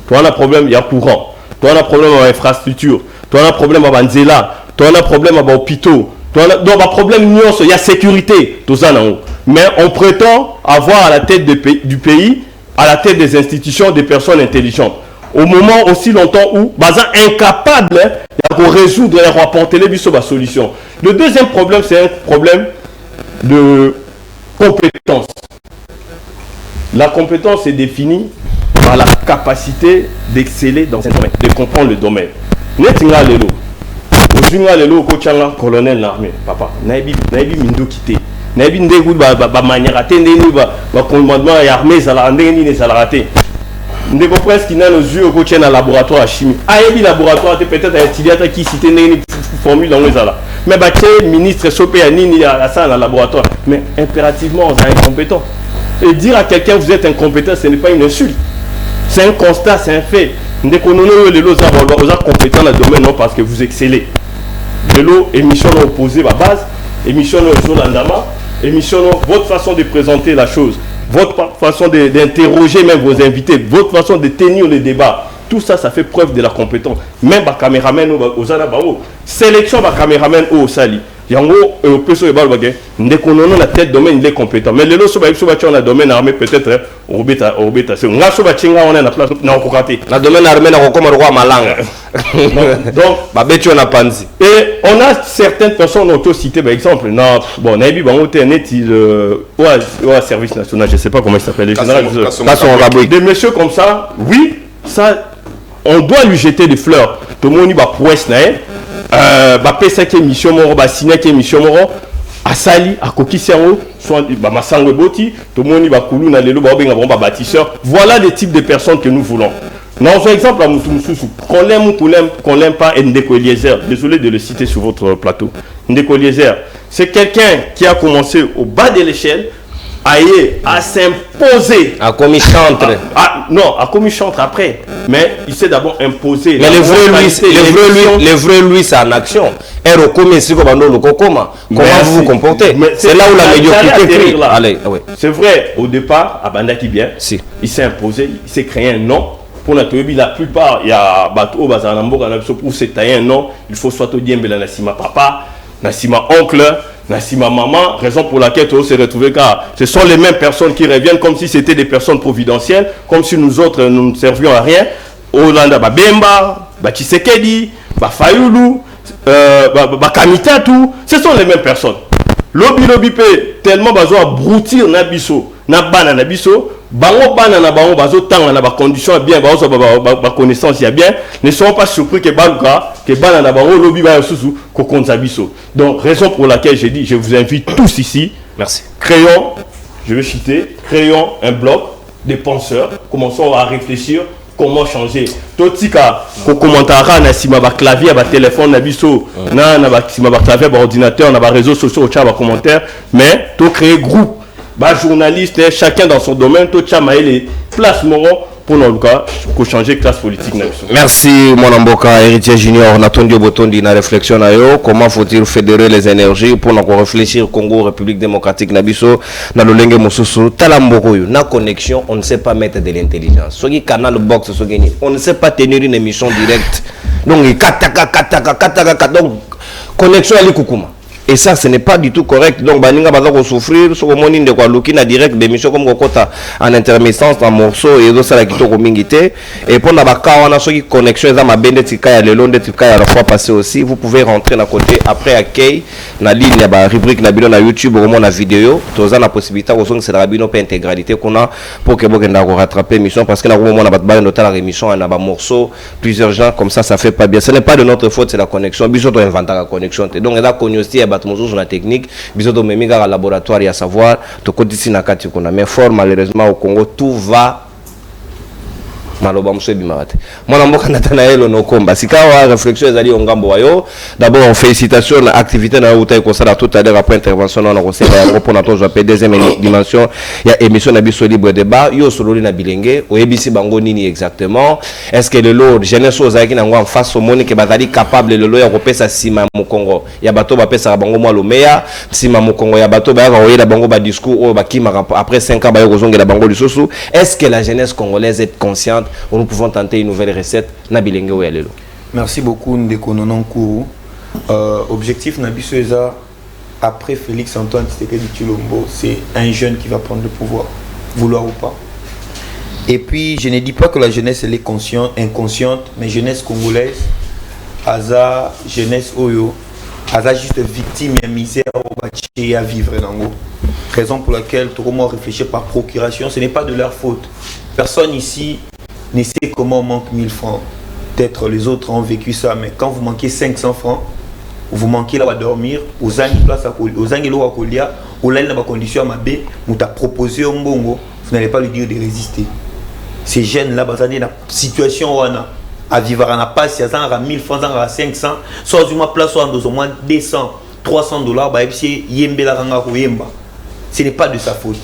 Toi, on a un problème, il y a courant. Toi, on a un problème avec infrastructure. Toi, on a un problème avec Nzela. Toi, on a un problème avec hôpitaux. Toi, on a un problème, il y a sécurité. Tout ça, non. Mais on prétend avoir à la tête du pays, à la tête des institutions, des personnes intelligentes. Au moment aussi longtemps où, incapable de résoudre et de rapporter les solutions. Le deuxième problème, c'est un problème de compétence. La compétence est définie par la capacité d'exceller dans un domaine, de comprendre le domaine. Netinga lelo. Ozinga lelo ko changa colonel l'armée. Papa, naibi mindo kité. Naibi ndegu ba manière ndeni ba commandement et armée ça la ndeni ne ça la raté. Ndeko presque n'a nos yeux ko tient dans laboratoire chimie. Ayebi laboratoire peut-être à étudier qui cité ndeni formule dans les ala. Mais ba ministre sopé à nini à ça dans laboratoire. Mais impérativement on est incompétent. Et dire à quelqu'un vous êtes incompétent, ce n'est pas une insulte. C'est un constat, c'est un fait. Nous sommes compétents dans le domaine non parce que vous excellez. De l'eau, émission opposée à base, émission sur l'andama, émission votre façon de présenter la chose, votre façon d'interroger même vos invités, votre façon de tenir le débat. Tout ça, ça fait preuve de la compétence. Même les caméramans aux Anabao, sélection des caméramans au Sali. Yango peso e balbage ndekonono na tête domaine il est compétent mais le lo so ba on a domaine armé peut-être obeta c'est nga so ba chinga on est na place na okokate na domaine armé na kokoma roi malanga donc ba betu na panzi et on a certaines personnes auto cité par exemple non bon naibi bango te net au service national je sais pas comment il s'appelle les général des messieurs comme ça oui ça on doit lui jeter des fleurs tout le monde y va prouesse na pesa qui émission moro signer qui émission moro Asali, Akokisiango, soit Masango Boti, tout le monde va couler dans les lots, bâtisseurs. Voilà les types de personnes que nous voulons. Dans un exemple à Moutoumoussou, qu'on l'aime ou qu'on l'aime pas, Ndeko Eliezer, désolé de le citer sur votre plateau. Ndeko Eliezer, c'est quelqu'un qui a commencé au bas de l'échelle, à s'imposer. À commis chantre. Non, à commis chantre après. Mais il s'est d'abord imposé. Mais le vrai lui, c'est en action. Et au commis, c'est comment vous vous comportez. C'est là où la médiocrité est. Allez, oui. C'est vrai, au départ, à Bandaki bien, si. Il s'est imposé, il s'est créé un nom. Pour la plupart, il y a Bato, Bazanambo, pour se tailler un nom, il faut soit au Diembela Nassima papa, Nassima oncle, Nassima maman, raison pour laquelle on s'est retrouvé car ce sont les mêmes personnes qui reviennent comme si c'était des personnes providentielles, comme si nous autres nous ne servions à rien. Olanda Babemba, Bachisekedi, Bafayoulou, Bakamitatou, ce sont les mêmes personnes. Lobby tellement besoin de broutir Nabiso, Nabana Nabiso, bango bana na bango bazo tanga na ba conditions bien ba connaissance ya bien ne sont pas surpris que baluka que bana na bango lobby ba susu ko konza biso. Donc raison pour laquelle j'ai dit je vous invite tous ici. Merci. Créons, je vais citer, créons un bloc des penseurs, commençons à réfléchir comment changer. Totika ko commentara na sima ba clavier ba téléphone na biso na ba sima ba clavier ba ordinateur na ba réseaux sociaux au chat ba commentaire mais to créer groupe. Journaliste, chacun dans son domaine, tout chamaï les places moraux pour nous pour changer de classe politique. Merci mon amboka héritier junior Natondio Botondi na réflexion na yo comment faut-il fédérer les énergies pour nous réfléchir Congo République démocratique nabiso na lolenge mususu talamboko yo na connexion on ne sait pas mettre de l'intelligence soki canal box soki on ne sait pas tenir une émission directe donc kataka donc connexion ali kukuma. Et ça, ce n'est pas du tout correct. Donc, Baninga va souffrir. Sur le monde de quoi, Lukina direct des missions comme Kokota en intermittence dans morceau et d'autres ça qui t'ont communiqué. Et pour la baka, on a ceux qui connexion dans ma bende tika ya le long de tika ya la fois passé aussi. Vous pouvez rentrer dans côté après accueil na ligne la rubrique na bilon na YouTube au moins la vidéo. Tous la possibilité au son c'est la bino pas intégralité qu'on a pour que vous rattraper l'émission parce que là au moment on a pas de la émission on a un morceau plusieurs gens comme ça fait pas bien. Ce n'est pas de notre faute c'est la connexion. Biso doit inventer la connexion. Donc là cognosci sur la technique, bisous de mes laboratoire à savoir, to kodisi na kati kuna mais fort malheureusement au Congo tout va maloba mso bimate mwana mboka Nathanael Onokomba sikawa réflexion ezali ongambo wayo d'abord félicitations na activité na utai ko sala tout à l'heure après intervention na ko sala ya pour na to jappé deuxième dimension ya émission na biso libre débat yo sololi na bilenge o ebisi bango nini exactement est-ce que le lot jeunesse ozaki na ngwa en face au monde que bazali capable le lot ya kopesa sima mu Congo ya bato ba pesa bango mwa lomeya sima mu Congo ya bato ba ya oyela bango ba discours o ba kima après 5 ans ba yo kozongela bango lisusu est-ce que la jeunesse congolaise est consciente où nous pouvons tenter une nouvelle recette Nabilenge Oyalelo. Merci beaucoup Ndeko Nononkou. Objectif Nabiso Eza après Félix Antoine Tshisekedi Tshilombo, c'est un jeune qui va prendre le pouvoir, vouloir ou pas. Et puis je ne dis pas que la jeunesse elle est inconsciente, mais jeunesse congolaise, Aza jeunesse Oyo, Aza juste victime et misère au bâti à vivre dans l'eau. Raison pour laquelle tout le monde réfléchit par procuration, ce n'est pas de leur faute. Personne ici ne sait comment on manque 1000 francs. Peut-être les autres ont vécu ça, mais quand vous manquez 500 francs, vous manquez là à dormir, aux angelo à Kolia, aux laines à condition à ma baie, vous t'a proposé un bongo, vous n'allez pas lui dire de résister. Ces jeunes là, dans la situation où on a, à vivre à pas, si à 1000 francs, à 500, soit du moins place, soit au moins 200, 300 $, bah, et yembe la ranga ou yemba. Ce n'est pas de sa faute.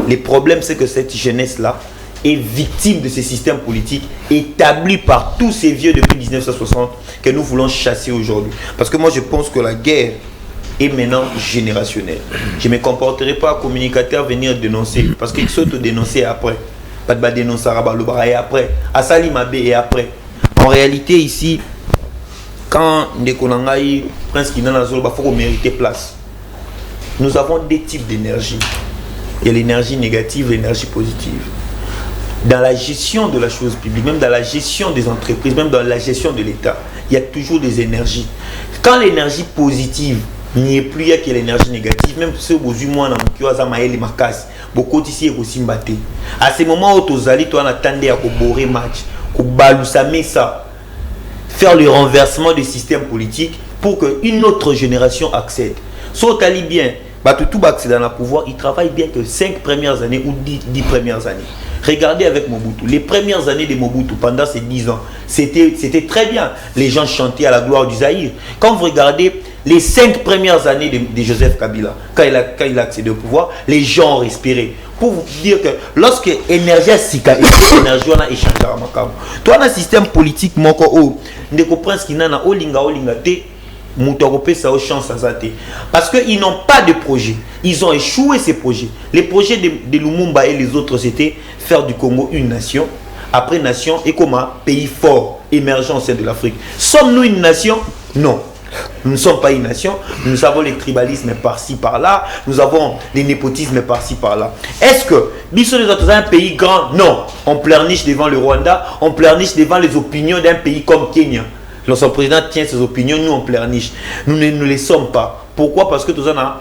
Le problème, c'est que cette jeunesse-là est victime de ces systèmes politiques établis par tous ces vieux depuis 1960 que nous voulons chasser aujourd'hui. Parce que moi, je pense que la guerre est maintenant générationnelle. Je ne me comporterai pas comme communicateur venir dénoncer. Parce qu'ils sont dénoncer après. Pas de dénoncer à et après. À Salimabé et après. En réalité, ici, quand Ndekonangaï, Prince Kinanazol, il faut mériter place. Nous avons des types d'énergie. Il y a l'énergie négative et l'énergie positive. Dans la gestion de la chose publique, même dans la gestion des entreprises, même dans la gestion de l'État, il y a toujours des énergies. Quand l'énergie positive n'y est plus, il y a que l'énergie négative, même si vous avez beaucoup ici aussi mbatté. À ce moment où tu attendais à borer match, faire le renversement du système politique pour qu'une autre génération accède. Soit bien, tout accéder à pouvoir, il travaille bien que 5 premières années ou 10 premières années. Regardez avec Mobutu, les premières années de Mobutu, pendant ces 10 ans, c'était très bien. Les gens chantaient à la gloire du Zaïre. Quand vous regardez les 5 premières années de Joseph Kabila, quand il a accédé au pouvoir, les gens ont respiré. Pour vous dire que lorsque l'énergie a sika, l'énergie a échangé à Makam. Toi, dans un système politique, ne comprends ce qu'il y a, olinga te, Moutorope, ça a chance à zate. Parce qu'ils n'ont pas de projet. Ils ont échoué ces projets. Les projets de Lumumba et les autres, c'était faire du Congo une nation. Après nation, et comme un pays fort, émergent au sein de l'Afrique. Sommes-nous une nation? Non. Nous ne sommes pas une nation. Nous avons les tribalismes par-ci, par-là. Nous avons les népotismes par-ci, par-là. Est-ce que Bissot est un pays grand? Non. On pleurniche devant le Rwanda. On pleurniche devant les opinions d'un pays comme Kenya. Lorsque le président tient ses opinions, nous on pleurniche. Nous ne les sommes pas. Pourquoi? Parce que tout ça a un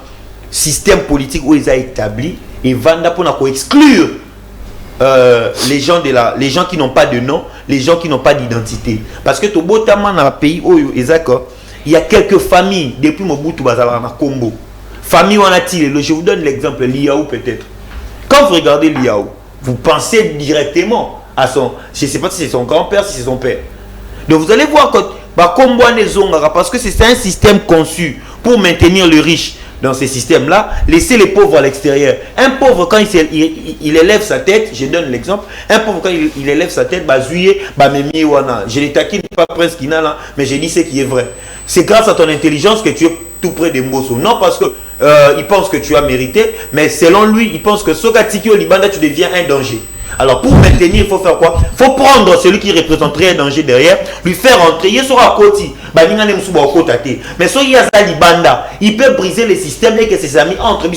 système politique où ils ont établi et Vanda pour exclure les gens qui n'ont pas de nom, les gens qui n'ont pas d'identité. Parce que tout botaman dans le pays où il y a quelques familles depuis Mobutu Bazala na Combo. Famille on a-t-il? Je vous donne l'exemple Liaou peut-être. Quand vous regardez Liaou, vous pensez directement à son, je ne sais pas si c'est son grand-père, si c'est son père. Donc vous allez voir que parce que c'est un système conçu pour maintenir le riche dans ces systèmes-là, laisser les pauvres à l'extérieur. Un pauvre, quand il élève sa tête, je donne l'exemple, un pauvre, quand il élève sa tête, je ne taquine pas Prince Kinala, mais je dis ce qui est vrai. C'est grâce à ton intelligence que tu es tout près des Mbosso. Non parce que il pense que tu as mérité, mais selon lui, il pense que Sogatiki au Libanda, tu deviens un danger. Alors pour maintenir, il faut faire quoi? Il faut prendre celui qui représenterait un danger derrière, lui faire entrer. Il sera à côté. Mais si il y a Libanda, il peut briser le système et que ses amis entrent.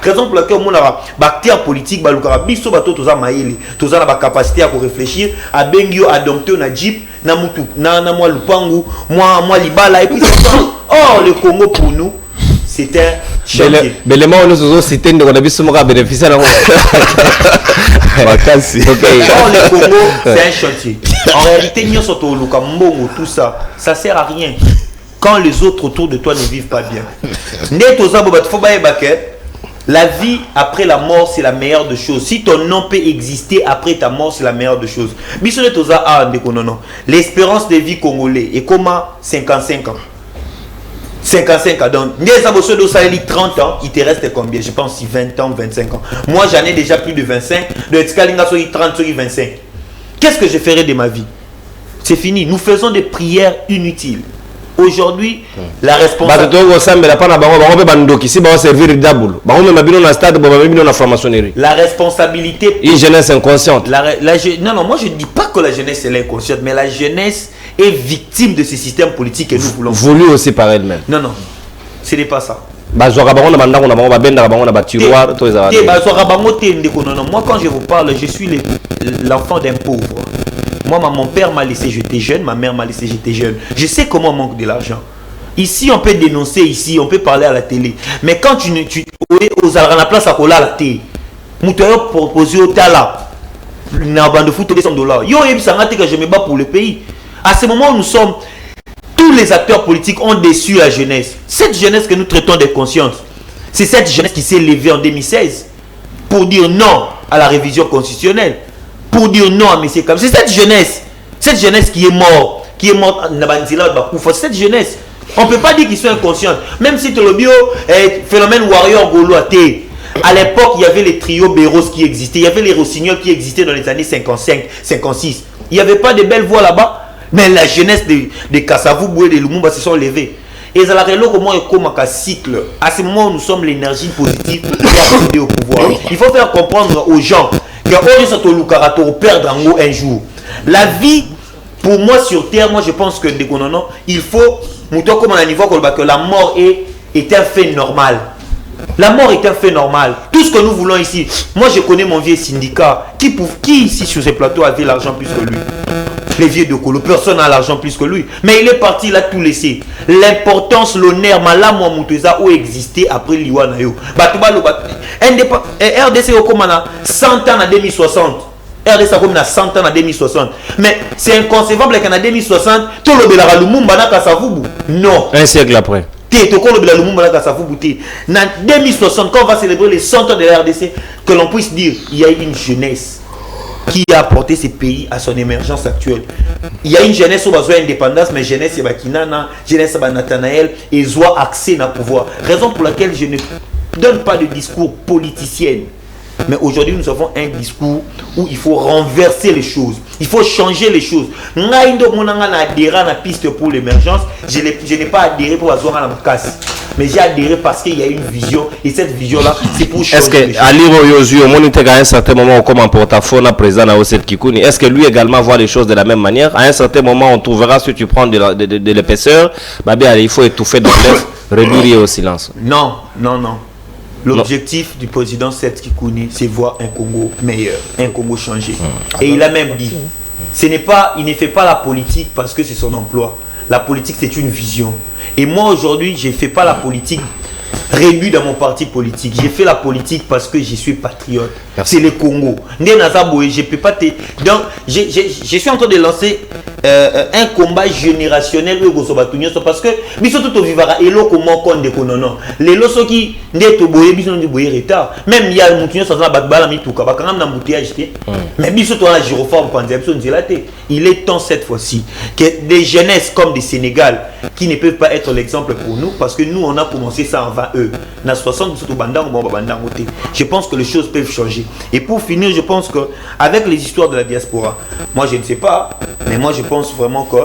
Raison pour laquelle on a bactère politique, biso bato toza maïli, toza na ba capacité à réfléchir, à bengio à dompter na jeep, na mutu, na moi lupangu, moi libala et puis oh le Congo pour nous. C'était chantier. Mais les mots nous ont cité de qu'on a bénéficié à vacances. Le Congo, c'est un chantier. En réalité, tout ça, ça sert à rien quand les autres autour de toi ne vivent pas bien. La vie après la mort, c'est la meilleure des choses. Si ton nom peut exister après ta mort, c'est la meilleure des choses. L'espérance de vie congolais est comment 55 ans. 55 ans. Donc, 30 ans, il te reste combien? Je pense 20 ans, 25 ans. Moi, j'en ai déjà plus de 25. De 30, 25. Qu'est-ce que je ferai de ma vie? C'est fini. Nous faisons des prières inutiles. Aujourd'hui, la responsabilité. La responsabilité. Une jeunesse inconsciente. Non, moi je ne dis pas que la jeunesse est inconsciente, mais la jeunesse est victime de ces systèmes politiques que nous voulons. Voulu aussi par elle-même. Non, ce n'est pas ça. Moi, quand je vous parle, je suis l'enfant d'un pauvre. Moi, mon père m'a laissé, j'étais jeune. Ma mère m'a laissé, j'étais jeune. Je sais comment on manque de l'argent. Ici, on peut dénoncer, ici, on peut parler à la télé. Mais quand tu aux à la place à coller à la télé, tu as proposé au Tala, na bande de foot, $200. Yo, que je me bats pour le pays. À ce moment où nous sommes, tous les acteurs politiques ont déçu la jeunesse. Cette jeunesse que nous traitons de conscience, c'est cette jeunesse qui s'est levée en 2016 pour dire non à la révision constitutionnelle. Pour dire non à M. Kam. C'est cette jeunesse qui est morte, c'est cette jeunesse. On ne peut pas dire qu'ils sont inconscients. Même si le bio phénomène warrior golo a été. À l'époque, il y avait les trios Béros qui existaient, il y avait les Rossignols qui existaient dans les années 55, 56. Il n'y avait pas de belles voix là-bas, mais la jeunesse de Kassavou, Boué, de Lumumba se sont levés. Et ça a comment il comme un cycle. À ce moment où nous sommes l'énergie positive pour accéder au pouvoir. Il faut faire comprendre aux gens que perdre un jour. La vie, pour moi sur terre, moi je pense que il faut que la mort est un fait normal. La mort est un fait normal. Tout ce que nous voulons ici, moi je connais mon vieux syndicat qui ici sur ce plateau avait l'argent plus que lui. Les vieux de Kolo, personne n'a l'argent plus que lui. Mais il est parti, il a tout laissé. L'importance, l'honneur, Malamo Mouteza, où existait après Liwanayo. RDC au Komana, 100 ans en 2060. RDC a comme 100 ans en 2060. Mais c'est inconcevable qu'en 2060, tout le Belara Lumumba n'a qu'à Savubu. Non. Un siècle après. En 2060, quand on va célébrer les 100 ans de la RDC, que l'on puisse dire il y a une jeunesse qui a apporté ce pays à son émergence actuelle. Il y a une jeunesse qui a besoin d'indépendance, mais jeunesse c'est Bakinana, jeunesse c'est Nathanaël, et ils ont accès à pouvoir. Raison pour laquelle je ne donne pas de discours politicien. Mais aujourd'hui, nous avons un discours où il faut renverser les choses. Il faut changer les choses. Je n'ai pas piste pour l'émergence. Je n'ai pas adhéré pour avoir la casse. Mais j'ai adhéré parce qu'il y a une vision. Et cette vision-là, c'est pour changer. Est-ce que Ali Royozu, au moment à un certain moment, comme un porte-à-faux président à Osset Kikouni, est-ce que lui également voit les choses de la même manière? À un certain moment, on trouvera, si tu prends de l'épaisseur, il faut étouffer dans l'air, réduire au silence. Non. L'objectif du président Seth Kikouni, c'est voir un Congo meilleur, un Congo changé. Et il a même dit, il ne fait pas la politique parce que c'est son emploi. La politique, c'est une vision. Et moi, aujourd'hui, je ne fais pas la politique réduite dans mon parti politique. J'ai fait la politique parce que je suis patriote. C'est le Congo. Je peux pas te... Donc, je suis en train de lancer un combat générationnel parce que tout vivra et l'eau comment compte de non. Les lots qui n'est au boyer bison du boyer retard. Même il y a un ça va battre mi tout cas quand même d'embouteillage. Mais biso toi la gyrophare il est temps cette fois-ci que des jeunesses comme des Sénégal qui ne peuvent pas être l'exemple pour nous parce que nous on a commencé ça avant eux. Na 60 je pense que les choses peuvent changer. Et pour finir, je pense que avec les histoires de la diaspora, moi je ne sais pas, mais moi je pense vraiment que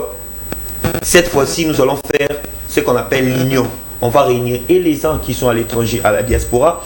cette fois-ci nous allons faire ce qu'on appelle l'union. On va réunir et les gens qui sont à l'étranger, à la diaspora,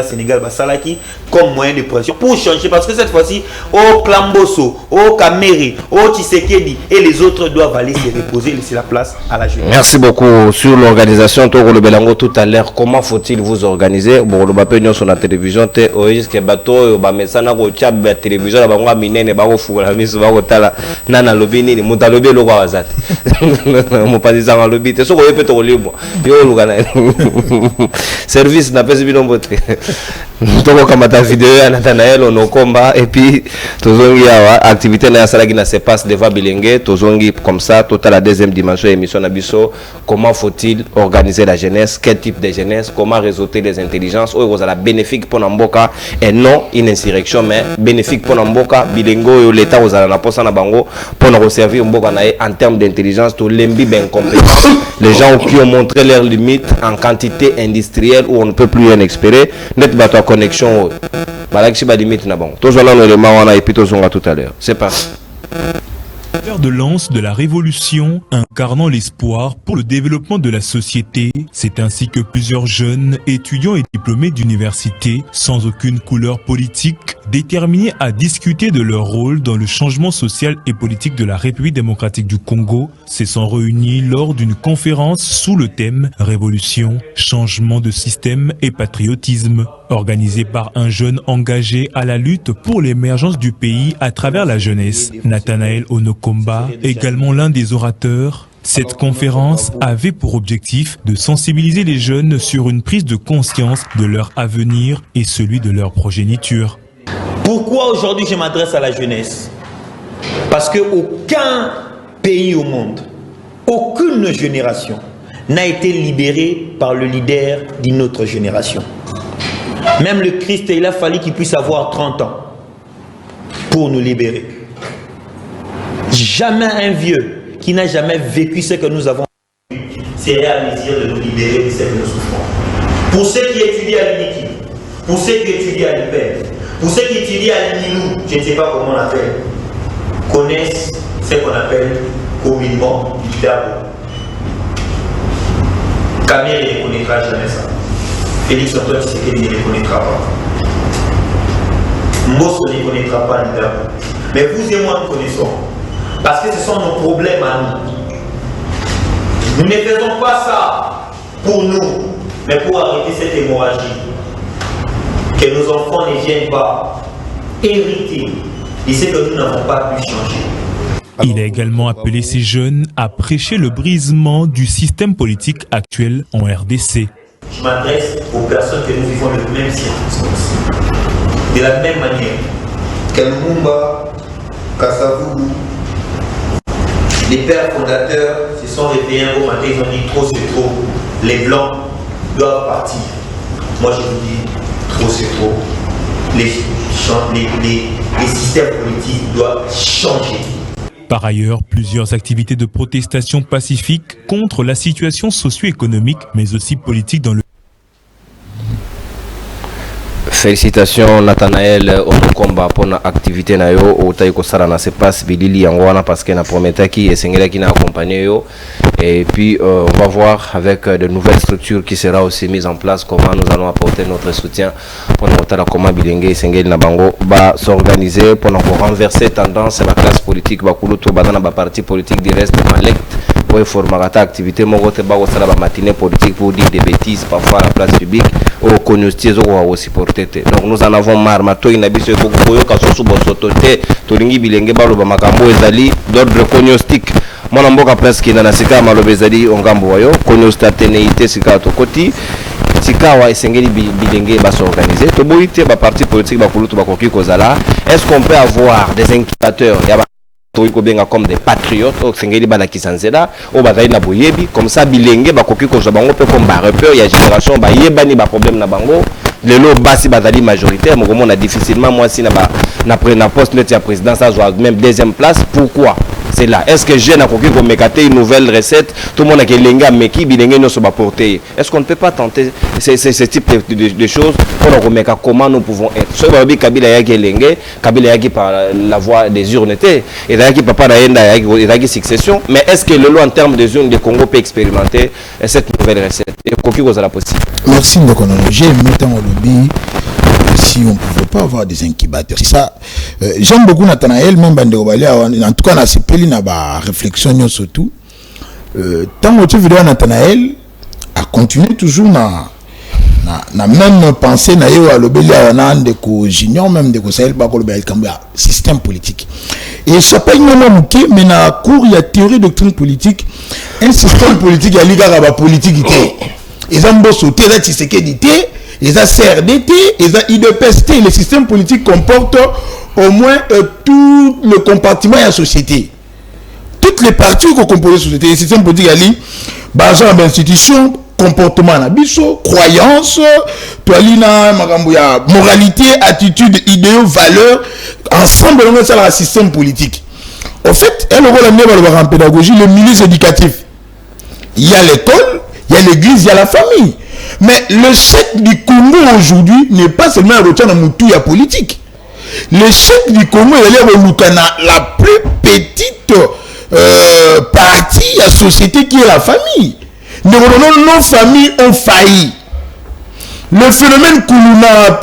Sénégal, Basalaki, comme moyen de pression pour changer. Parce que cette fois-ci, au Klamboso, au Kamere, au Tshisekedi et les autres doivent aller se reposer, laisser la place à la jeunesse. Merci beaucoup. Sur l'organisation, Toro le Belango tout à l'heure, comment faut-il vous organiser? Bon, le Bapignon sur la télévision, que bateau, Bamesana, Chab, la télévision, la Bango Mine, Bango Foula, Miss Bagotala, Nana Lobini, Moutalobe, le Wazat. Mon pas disant en lobby, c'est ce qu'on peut te libre. Service n'a pas subi non voté. Nous comme ta vidéo à Nathanaël on combat et puis tozongi activité na sala qui se passe devant Bilingue tozongi comme ça total la deuxième dimension émission Nabiso. Comment faut-il organiser la jeunesse, quel type de jeunesse, comment réseauter les intelligences ou la bénéfique pour Namboka et non une insurrection mais bénéfique pour Namboka Bilingo et l'état aux la poste na bango pour nous servir Mboka en termes d'intelligence tout l'embi ben compétence les gens qui ont montré leurs limites en quantité industrielle où on ne peut plus en espérer net bateau connexion balaki ba limite na bon tous voilà le mawana et puis tous on va tout à l'heure c'est pas fer de lance de la révolution incarnant l'espoir pour le développement de la société. C'est ainsi que plusieurs jeunes étudiants et diplômés d'université sans aucune couleur politique déterminés à discuter de leur rôle dans le changement social et politique de la République démocratique du Congo se sont réunis lors d'une conférence sous le thème Révolution, changement de système et patriotisme, organisée par un jeune engagé à la lutte pour l'émergence du pays à travers la jeunesse, Nathanaël Onokomba, également l'un des orateurs. Cette conférence avait pour objectif de sensibiliser les jeunes sur une prise de conscience de leur avenir et celui de leur progéniture. Pourquoi aujourd'hui je m'adresse à la jeunesse? Parce qu'aucun pays au monde, aucune génération n'a été libérée par le leader d'une autre génération. Même le Christ, il a fallu qu'il puisse avoir 30 ans pour nous libérer. Jamais un vieux qui n'a jamais vécu ce que nous avons vécu serait à mesure de nous libérer de ce que nous souffrons. Pour ceux qui étudient à l'UNIKI, pour ceux qui étudient à l'IPED, pour ceux qui étudient à l'INILU, je ne sais pas comment on l'appelle, connaissent ce qu'on appelle communément l'IDABO. Kamere ne connaîtra jamais ça. Félix Antoine Tshisekedi ne le connaîtra pas. Mbosso ne connaîtra pas l'IDABO. Mais vous et moi, nous connaissons. Parce que ce sont nos problèmes à nous. Nous ne faisons pas ça pour nous, mais pour arrêter cette hémorragie. Que nos enfants ne viennent pas hériter de ce que nous n'avons pas pu changer. Il a également appelé ces jeunes à prêcher le brisement du système politique actuel en RDC. Je m'adresse aux personnes que nous vivons le même circonstance. De la même manière, Lumumba, Kasavubu, les pères fondateurs se sont réveillés un beau matin, ils ont dit trop c'est trop. les blancs doivent partir. Moi je vous dis, trop c'est trop. Les systèmes politiques doivent changer. Par ailleurs, plusieurs activités de protestation pacifique contre la situation socio-économique, mais aussi politique dans le... Félicitations Nathanaël Omukomba pour l'activité na yo otayi kosala na sepasse bilili yango wana parce que na prometaki esengelaki na accompagner yo et puis on va voir avec de nouvelles structures qui sera aussi mises en place comment nous allons apporter notre soutien pour notre comment bilenge esengeli na bango ba s'organiser pour renverser tendance la classe politique ba kuluto badana ba parti politique du reste malect pour former activité moko te ba kosala ba matinée politique pour dire des bêtises parfois à la place publique au connustier au supporter. Donc nous en avons marre mato inabiso ko koyoka sosu bosoto te tolingi bilenge baloba makambo ezali d'ordre cognostique mwana mboka presque na sika maloba ezali ongambo wayo cognostateneité sika tokoti sikawa esengeli bilenge ba s'organiser to boite ba parti politique ba kulutu ba koki kozala. Est-ce qu'on peut avoir des incubateurs ya comme des patriotes au Sengeli Banakisanzela au Bataille na Boyebi comme ça bilenge bakoki ko bango pe comme ba repère ya génération ba yebani ba problème na bango le lo basi bazali majoritaire mo on a difficilement moi si na poste net ya président ça joue même deuxième place. Pourquoi c'est là? Est-ce que jeune a koki ko mekate une nouvelle recette tout le monde a que lenga meki bilenge no so ba porter? Est-ce qu'on ne peut pas tenter ce type de choses pour remettre comment nous pouvons être ce babi Kabila ya gelenge Kabila ya qui par la voie des urnes et là qui papa na qui succession mais est-ce que le lot en termes de zones de Congo peut expérimenter cette nouvelle recette et koki ko la possible? Merci beaucoup. J'ai mettant au lobby si on ne pouvait pas avoir des incubateurs. C'est ça. J'aime beaucoup Nathanaël, même en tout cas, on a sepeli na ba réflexion surtout. Tant que tu vidéo Nathanaël a continué toujours na même pensée na yo à l'obélia na de ko junior même de ko Sahel ba ko le système politique. Et ça paye non qui mais na cours il y a théorie doctrine politique un système politique ya liga ba politique ité. Ils ont beau sauter là Tshisekedi ité. Les CRDT, les IDPST, le système politique comporte au moins tout le compartiment de la société. Toutes les parties qui composent la société, le système politique est basé sur l'institution, comportement, croyance, moralité, attitude, idéaux, valeurs, ensemble, on a un système politique. En fait, elle a en pédagogie, le milieu éducatif. Il y a l'école, il y a l'église, il y a la famille. Mais le chef du Congo aujourd'hui n'est pas seulement un retour dans la politique. Le chef du Congo est la plus petite partie de la société qui est la famille. Nos familles ont failli. Le phénomène Koulouna,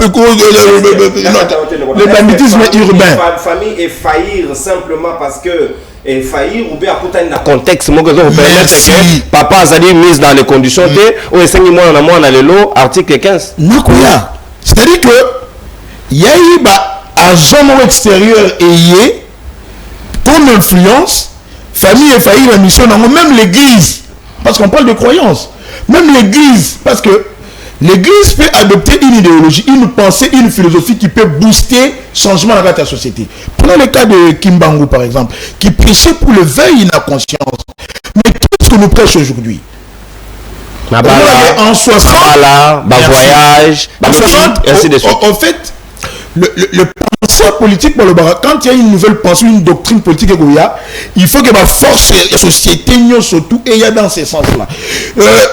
le banditisme urbain. La famille est faillir simplement parce que et faillir ou bien à un contexte que papa a dit mise dans les conditions de ou enseigne moi dans le lot article 15 c'est-à-dire que il y a eu agent extérieur et comme influence famille et faillir la mission même l'église parce qu'on parle de croyance même l'église parce que l'église peut adopter une idéologie, une pensée, une philosophie qui peut booster changement dans la société. Prenons le cas de Kimbangu par exemple, qui prêchait pour le veille de la conscience. Mais qu'est-ce que nous prêche aujourd'hui? En 60, voyage, en 60, ainsi de suite. En fait, le penseur politique, quand il y a une nouvelle pensée, une doctrine politique, il faut que la force de la société surtout et il y a dans ces sens-là.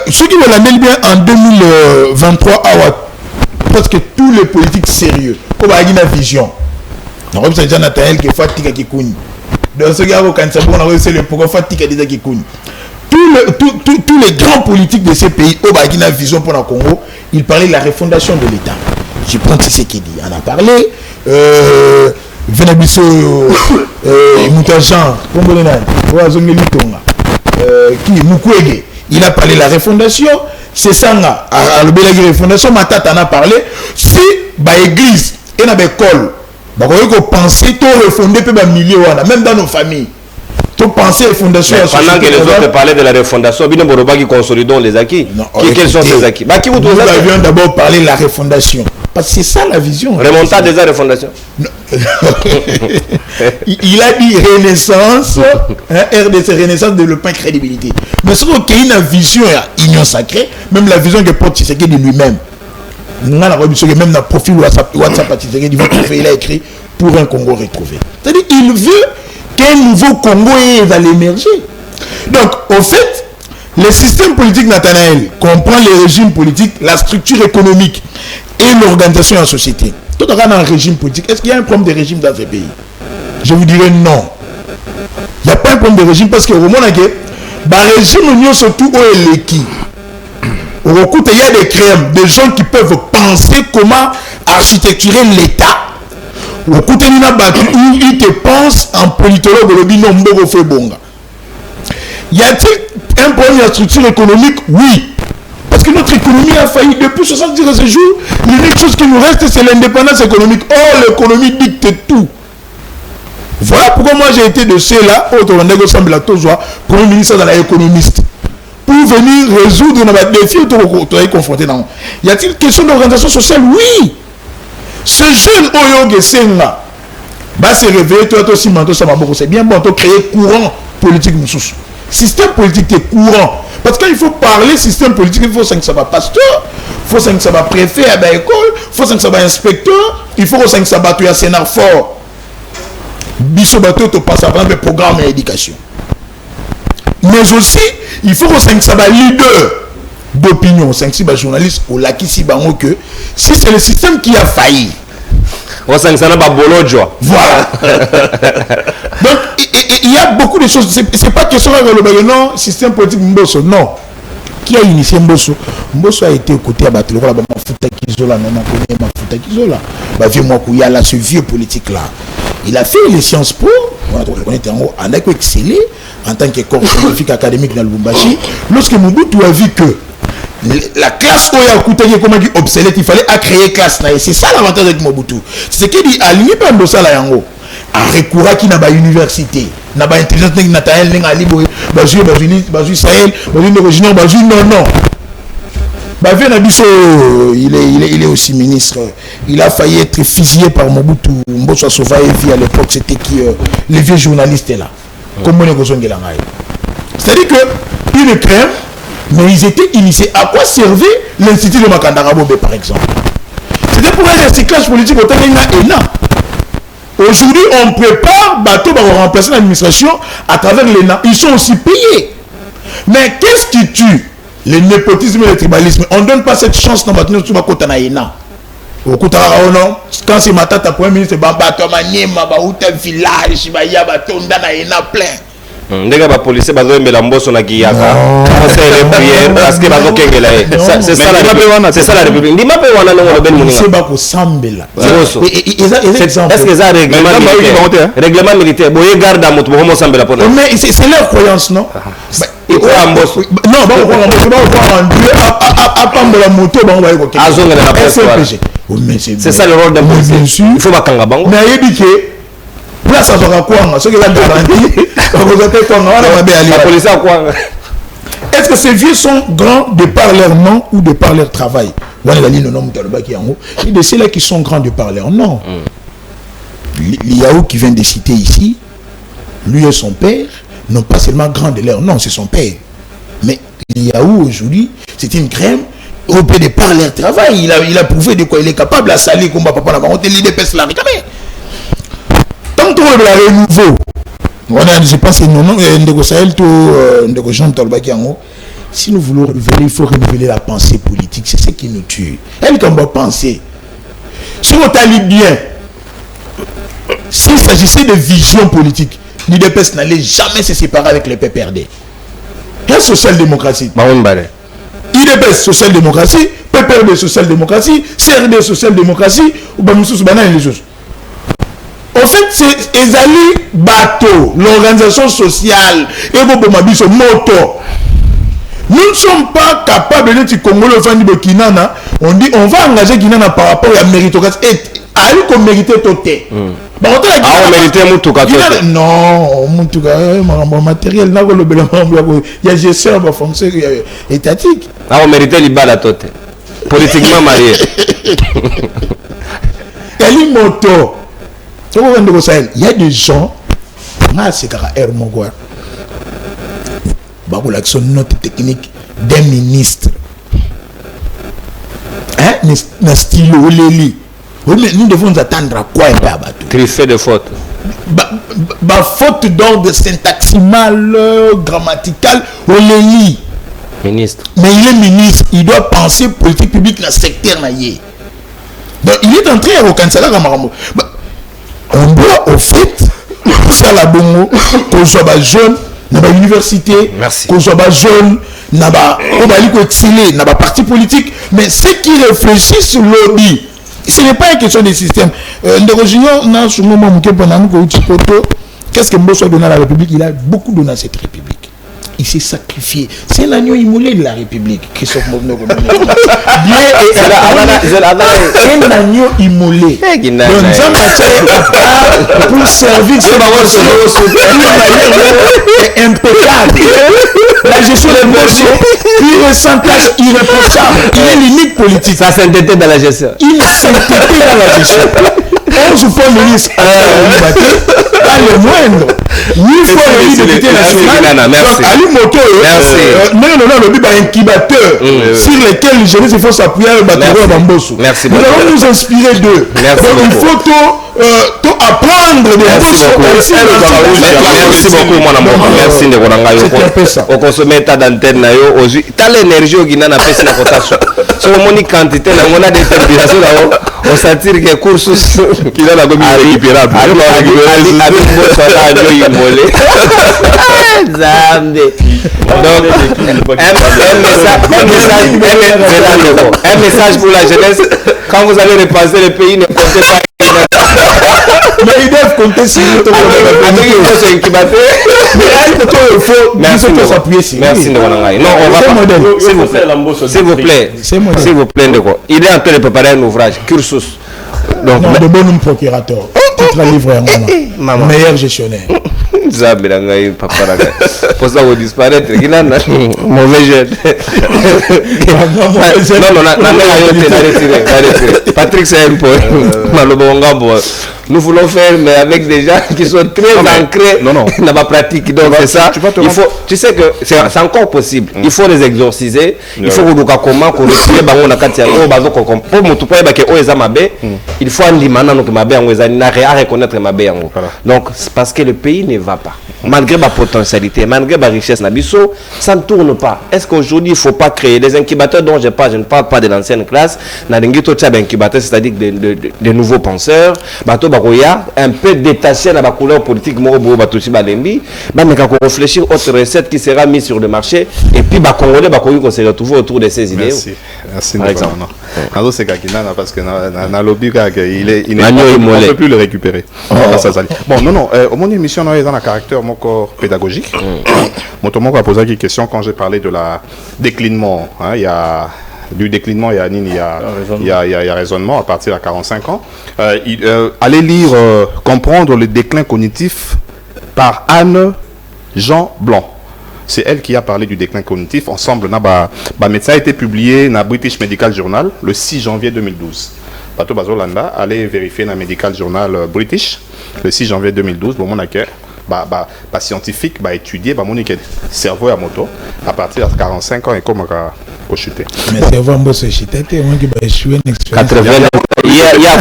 Ceux qui veulent l'amener bien en 2023, parce que tous les politiques sérieux, comme il y a une vision. On a déjà Nathanaël qui est fatigué qui cogne. Dans ce cas, on a réussi le pourquoi fatigué déjà qui cogne. Tous les grands politiques de ces pays, il y a une vision pour le Congo, ils parlaient de la refondation de l'État. Je prends ce qu'il dit. On a parlé. Venabiso Moutajan, qui Mukwege, il a parlé de la refondation. C'est ça, à la refondation, Matata en a parlé. Si, l'église et l'école, on peut penser tout refonder même dans nos familles. Tout penser à la fondation. Pendant que les autres parlaient de la refondation, bien qui consolidons les acquis. Quels sont ces acquis? Nous avions d'abord parlé de la refondation. Parce que c'est ça la vision. Remontant des arts de fondation. Il a dit renaissance, RDC, renaissance, développement, crédibilité. Mais ce qu'il y a une vision, union sacrée, même la vision que porte Tshisekedi de lui-même. Même dans le profil WhatsApp Tshisekedi, il a écrit pour un Congo retrouvé. C'est-à-dire qu'il veut qu'un nouveau Congo va l'émerger. Donc, au fait, le système politique Nathanaël comprend les régimes politiques, la structure économique et l'organisation de la société. Tout dans un régime politique, est-ce qu'il y a un problème de régime dans ces pays? Je vous dirais non. Il n'y a pas un problème de régime parce que au moment où le régime surtout où est qui. Au recours, il y a des crèmes, des gens qui peuvent penser comment architecturer l'État. Au recours, ils te pensent en politologue, le dit non, fait bonga. Y a-t-il un problème de la structure économique? Oui. Parce que notre économie a failli depuis 70 ans ce jour. L'unique chose qui nous reste, c'est l'indépendance économique. Oh, l'économie dicte tout. Voilà pourquoi moi j'ai été de ceux-là, Premier ministre dans l'économiste, pour venir résoudre nos défis que tu es confronté dans. Y a-t-il question d'organisation sociale? Oui. Ce jeune Oyo Gesenga va se réveiller, toi aussi, c'est bien bon, tu créer courant politique. Système politique est courant. Parce qu'il faut parler système politique, il faut que ça va pasteur, il faut que ça va préfet à l'école, il faut que ça va inspecteur, il faut que ça va tuer à Sénat fort. Bisso bateau te passe avant le programme d'éducation. Mais aussi, il faut que ça va leader d'opinion, ça va journaliste ou là qui s'y que si c'est le système qui a failli. Voilà. Donc, il y a beaucoup de choses. C'est pas question de non, système politique Mbosso. Non. Qui a initié Mbosso? Mbosso a été aux côtés à Batelo, là, Mafuta Kizola, non, Mafuta Kizola. Il y a là, ce vieux politique-là. Il a fait les sciences po. On était en haut, on a excellé en tant que corps scientifique académique dans le Lubumbashi. Lorsque Mobutu a vu que la classe comment dit obsolète, il fallait créer classe. C'est ça l'avantage avec Mobutu. C'est ce qu'il dit, aligné par Mbosso là yango. En recours qui n'a pas université, n'a pas intelligence Nathanaël, n'a pas Sahel, non. Il est aussi ministre. Il a failli être fusillé par Mobutu. Mbosso Sova et à l'époque, c'était qui les vieux journalistes là. Comme c'est-à-dire que ils le crèment, mais ils étaient initiés. À quoi servait l'Institut de Makandarabobe par exemple? C'était pour un recyclage politique au Tanzanie. Aujourd'hui, on prépare bateau pour remplacer l'administration à travers l'ENA. Ils sont aussi payés. Mais qu'est-ce qui tue? Le népotisme et le tribalisme. On ne donne pas cette chance dans bateau sur côté l'ENA. Au côté quand c'est ma tata premier ministre, bateau maniema, baouta village, baya bateau dans l'ENA plein. Ndega ba police bazo mbela mboso na kiyaka c'est les prières parce que bazo kengela c'est ça la république ndima pe wana no ben muninga c'est ba ko sambela est-ce que ça règlement militaire boye garde à moto bomo sambela pour mais c'est leur croyance non et quoi mboso non ba ko rendu à pambola moto ba ba ko azonga na presse c'est ça le rôle d'un policier il faut bakanga bango mais yebike place à quoi ce que la garantie est-ce que ces vieux sont grands de par leur nom ou de par leur travail? Il de ceux-là qui sont grands de par leur nom. Liao qui vient de citer ici, lui et son père non pas seulement grands de leur nom, c'est son père. Mais Liao aujourd'hui, c'est une crème au peu de par leur travail. Il a prouvé de quoi il est capable à salir comme papa n'a pas honte l'idée pèse la réclamer. Tant que vous la renouveau. Voilà, je pense que nous, si nous voulons renouveler, il faut renouveler la pensée politique. C'est ce qui nous tue. Elle, comme va penser. Si on t'allie bien, s'il s'agissait de vision politique, l'IDPS n'allait jamais se séparer avec les PPRD. La social-démocratie. IDPS, social-démocratie, PPRD, social-démocratie, CRD, social-démocratie, ou Bamoussous, Banan et les autres. En fait, c'est Ezali Bateau, l'organisation sociale, et Bobomabiso Moto. Nous ne sommes pas capables de dire Congo le fan de Kinana. On dit on va engager Kinana par rapport à la méritocratie. Et à lui qu'on méritait Toté. On méritait Moutouka Toté. Non, Moutouka, matériel, il y a gestion de fonction étatique. On méritait Libala Toté. Politiquement marié. Kali moto. Il y a des gens, c'est qu'à Hermogua. L'action note technique d'un ministre. Hein? N'a stylo, Léli. Nous devons attendre à quoi? Griffé de faute. Faute d'ordre syntaximal, grammatical, Léli. Ministre. Mais il est ministre, il doit penser politique publique dans le secteur. Donc il est entré au Kansala Ramarambo. On doit au fait, ça la bongo, qu'on soit jeune, dans l'université, qu'on soit jeune, dans le parti politique, mais ceux qui réfléchissent sur lobby, ce n'est pas une question de système. Qu'est-ce que Mbosso a donné à la République? Il a beaucoup donné à cette République. Il s'est sacrifié. C'est l'agneau immolé de la République. Christophe Mouvno. C'est l'agneau immolé. Pour servir est impeccable. La gestion des émotions, il est sans tâche irréprochable. Il est l'unique politique. Ça s'entêtait dans la gestion. Il s'entêtait dans la gestion. On se fait ministre pas le moindre. 8 fois le député national. Merci. Ali Moto, le but incubateur sur lequel les jeunes il faut s'appuyer à Batero Bambosso. Merci beaucoup. Nous allons nous inspirer d'eux. Merci donc beaucoup. Il faut apprendre de Merci beaucoup, mon amour. Merci de vous au consommer ta d'antenne na yo aujourd'hui. T'as l'énergie au Guinée na pèse na rotation. Sur mon quantité na on a des déterminations là. On s'attire que course qui a la gomme irrécupérable. Un message pour la jeunesse. Quand vous allez repasser le pays, ne comptez pas. Mais ils doivent compter sur nous. Merci de vous. Non, on va s'il vous plaît. S'il vous plaît, il est en train de préparer un ouvrage, cursus. Donc, de bon procurateur. Tout livre à meilleur gestionnaire. Pour ça, vous disparaître. Mauvais jeune. Non, Patrick, c'est un peu. Nous voulons faire, mais avec des gens qui sont très ancrés dans ma pratique. Donc, c'est ça. Tu sais que c'est encore possible. Il faut les exorciser. Il faut que comment corriger. Il faut reconnaître ma bé. Donc, parce que le pays ne va pas. Malgré ma potentialité, malgré ma richesse, ça ne tourne pas. Est-ce qu'aujourd'hui, il ne faut pas créer des incubateurs dont je ne parle pas de l'ancienne classe, c'est-à-dire de nouveaux penseurs, un peu détaché de la couleur politique, mais réfléchir autre recette qui sera mise sur le marché, et puis les Congolais vont se retrouver autour de ces idées. Merci. Par exemple. Parce que il ne peut plus le récupérer. Bon, au moins, une mission dans un caractère pédagogique. Mon a posé une question quand j'ai parlé de la déclinement. Il y a du déclinement, il y a raisonnement à partir de 45 ans. Allez lire Comprendre le déclin cognitif par Anne Jean Blanc. C'est elle qui a parlé du déclin cognitif. Ensemble, ça a été publié dans British Medical Journal le 6 janvier 2012. Pato Bazolanda, allez vérifier dans Medical Journal British le 6 janvier 2012. Bon, mon accueil. Scientifique étudier mon cerveau à moto à partir de 45 ans et comment chuter. Mais c'est vraiment ce chuter qui va échouer une expérience. 80 il y a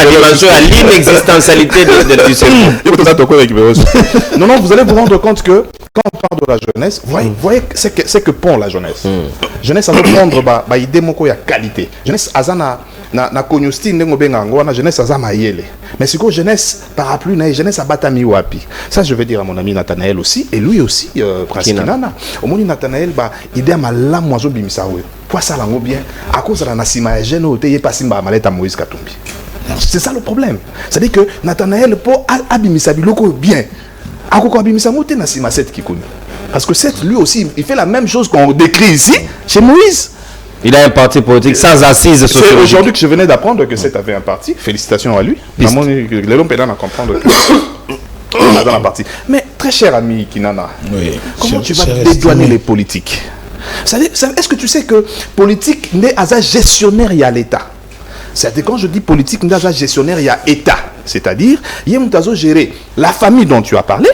dimension à l'inexistentialité du cerveau. Non, vous allez vous rendre compte que quand on parle de la jeunesse, voyez c'est que pond la jeunesse. Jeunesse, ça veut prendre idée moko ya qualité. Jeunesse azana na konyusti ndengo bengango na jeunesse azama yele. Mais c'est que jeunesse parapluie na jeunesse abatami wapi. Ça je vais dire à mon ami Nathanaël aussi et lui aussi Prince Kinana. Au moment Nathanaël idée malamu mozo bimisawe. Quoi ça lango bien à cause de la nasima ya jeune ote pas simba maleta Moïse Katumbi. C'est ça le problème. C'est-à-dire que Nathanaël pour abimisa biloko bien. Akoko abimisa mote nasima cette qui connaît. Parce que cette lui aussi il fait la même chose qu'on décrit ici chez Moïse. Il a un parti politique sans assise sociologique. C'est aujourd'hui que je venais d'apprendre que cet avait un parti. Félicitations à lui. Les longs pédales à comprendre que dans la partie. Mais très cher ami Kinana, comment tu vas dédouaner les politiques? Est-ce que tu sais que politique n'est pas un gestionnaire, il y a l'État. C'est-à-dire quand je dis politique n'est pas un gestionnaire, il y a État. C'est-à-dire, il y a gérer la famille dont tu as parlé,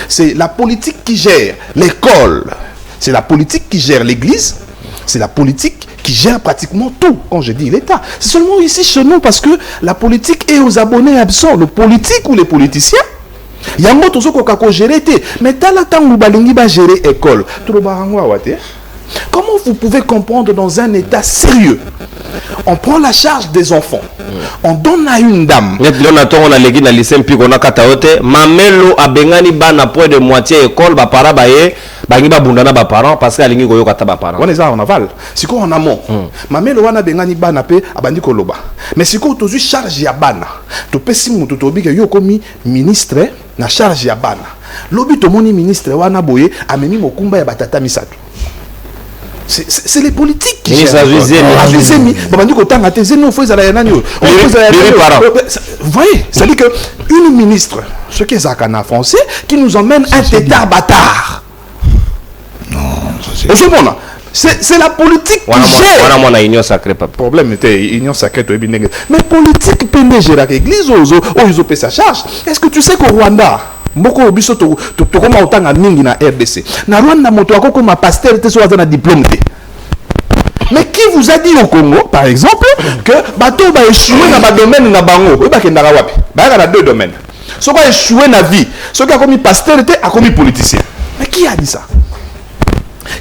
c'est la politique qui gère l'école, c'est la politique qui gère l'église, c'est la politique qui gère pratiquement tout, quand je dis l'État. C'est seulement ici chez nous parce que la politique est aux abonnés absents. Le politique ou les politiciens, il y a un mot qui gérer. Mais tant que vous allez gérer l'école, comment vous pouvez comprendre dans un État sérieux? On prend la charge des enfants, on donne à une dame. On a l'église dans le lycée, puis on a kataote. Mamelo a bengani bana point de moitié école, ba para baye, bangiba bundana ba parents parce que alingi goyo kata ba parents. On est en aval. Si quoi en amont, mamelo wana bengani bana pe abandi koloba. Mais si quoi tu charge ya bana, tu peux si mutu to bige yo komi ministre na charge ya bana. Lobi to moni ministre wana boye amemi mokumba ya batata misatu. C'est les politiques qui gèrent. Vous voyez, c'est-à-dire qu'une ministre, ce qui est Zakana français, qui nous emmène un tétard bâtard. Non, c'est la politique qui gère. On a union sacrée, pas problème était union sacrée. Mais politique peut gérer l'église, ils ont payé sa charge. Est-ce que tu sais qu'au Rwanda, Mboko biso to koma otanga mingi na RDC. Na Rwanda moto akoko ma pasteur te so na diplôme te. Mais qui vous a dit au Congo par exemple que bateau va échouer dans ba domaine na bango, e ba kendaka wapi? Ba na deux domaines. So va échouer na vie, so qui a commis pasteur te a commis politicien. Mais qui a dit ça?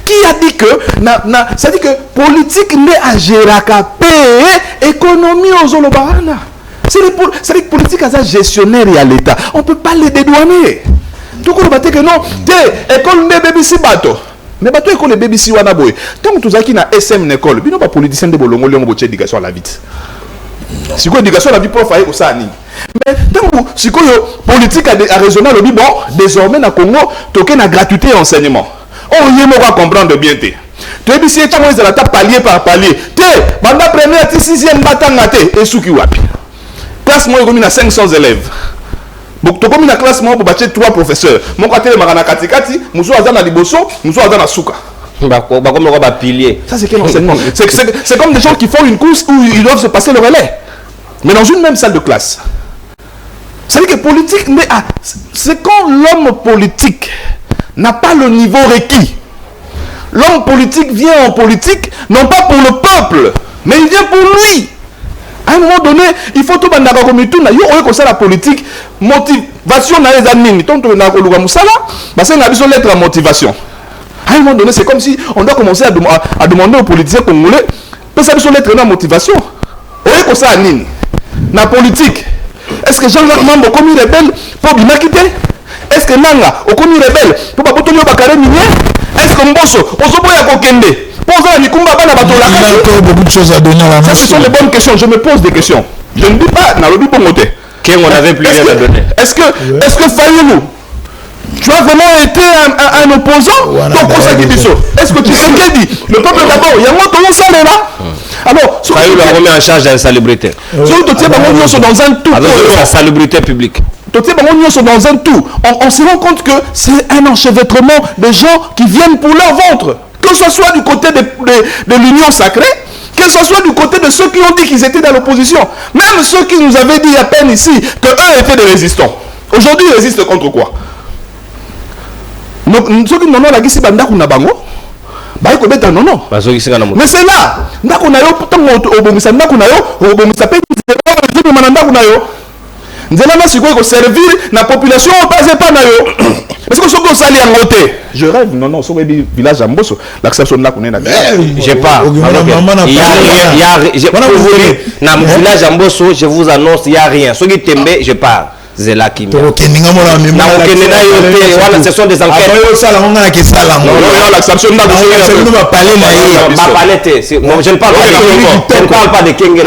Qui a dit que ça dit que politique n'est à gérer qu'à payer économie aux Zolobarana. C'est les politiques à gestionnaire et à l'État. On ne peut pas les dédouaner. Tout le monde que non, école de baby si bateau. Mais bateau école de baby si wana boy. Tant que tu as qui na SM école, bino pas politicien de bolongo le ngoboche éducation à la vie. Si quoi éducation à la vie prof aille au sani. Mais tant que si quoi politique à raisonner le bon, désormais na Congo, token na gratuité enseignement. On y est comprendre bien té. Tu es ici et tu as la table palier par palier. Té, banda première et sixième batanga té et souki wapi. Classe moi il y a 500 élèves. Donc tu as classe moi pour battre 3 professeurs. Mon côté le marana katikati, muso azana liboso, muso azana suka. Pilier. Ça c'est quel enseignement? C'est comme des gens qui font une course où ils doivent se passer le relais. Mais dans une même salle de classe. C'est-à-dire que politique, c'est quand l'homme politique n'a pas le niveau requis. L'homme politique vient en politique, non pas pour le peuple, mais il vient pour lui. À un moment donné, il faut tout bandaka comme tout na yo comme ça la politique motivation na les admin tant que na koluga musala parce que na besoin lettre à motivation. À un moment donné, c'est comme si on doit commencer à demander aux politiciens congolais mais ça besoin lettre à motivation. Oye comme ça nini na politique. Est-ce que Jean-Jacques Mambo comme il rebelle pour bien quitter? Est-ce que Nanga au comme il rebelle pour pas botoyo bakare minier? Est-ce que Mbosso ozoboya kokende? Il y a encore beaucoup de choses à donner à la nation. Ça, ce sont les bonnes questions. Je me pose des questions. Je ne dis pas, dans le but pour monter. On avait plus rien à donner. Est-ce que Fayulu, tu as vraiment été un opposant? Est-ce que tu sais qu'il dit? Le peuple d'abord, il y a moins de ça là. Alors, Fayulu a remis en charge de la salubrité. Dans un tout. La salubrité publique. Dans un tout. On se rend compte que c'est un enchevêtrement de gens qui viennent pour leur ventre. Que ce soit du côté de l'union sacrée, que ce soit du côté de ceux qui ont dit qu'ils étaient dans l'opposition, même ceux qui nous avaient dit à peine ici qu'eux étaient des résistants. Aujourd'hui, ils résistent contre quoi? Ceux qui n'ont pas la guise bandaku na bango, bah ils connaissent non non. Mais c'est là, ndaku na yo pourtant obomisa ndaku na yo, obomisa pe nzela manandaku na yo. Nzela na siko ko servir na population pas na yo. Est-ce que ce que ça en côté? Je rêve, non, ce village à Mbosso, l'acception de la connaît. J'ai pas. Il y a rien. Village à Mbosso, je vous annonce, il n'y a rien. Ceux qui t'aiment, je pars. C'est là qui me. Ce sont des enquêtes. Je ne parle pas de Kenge.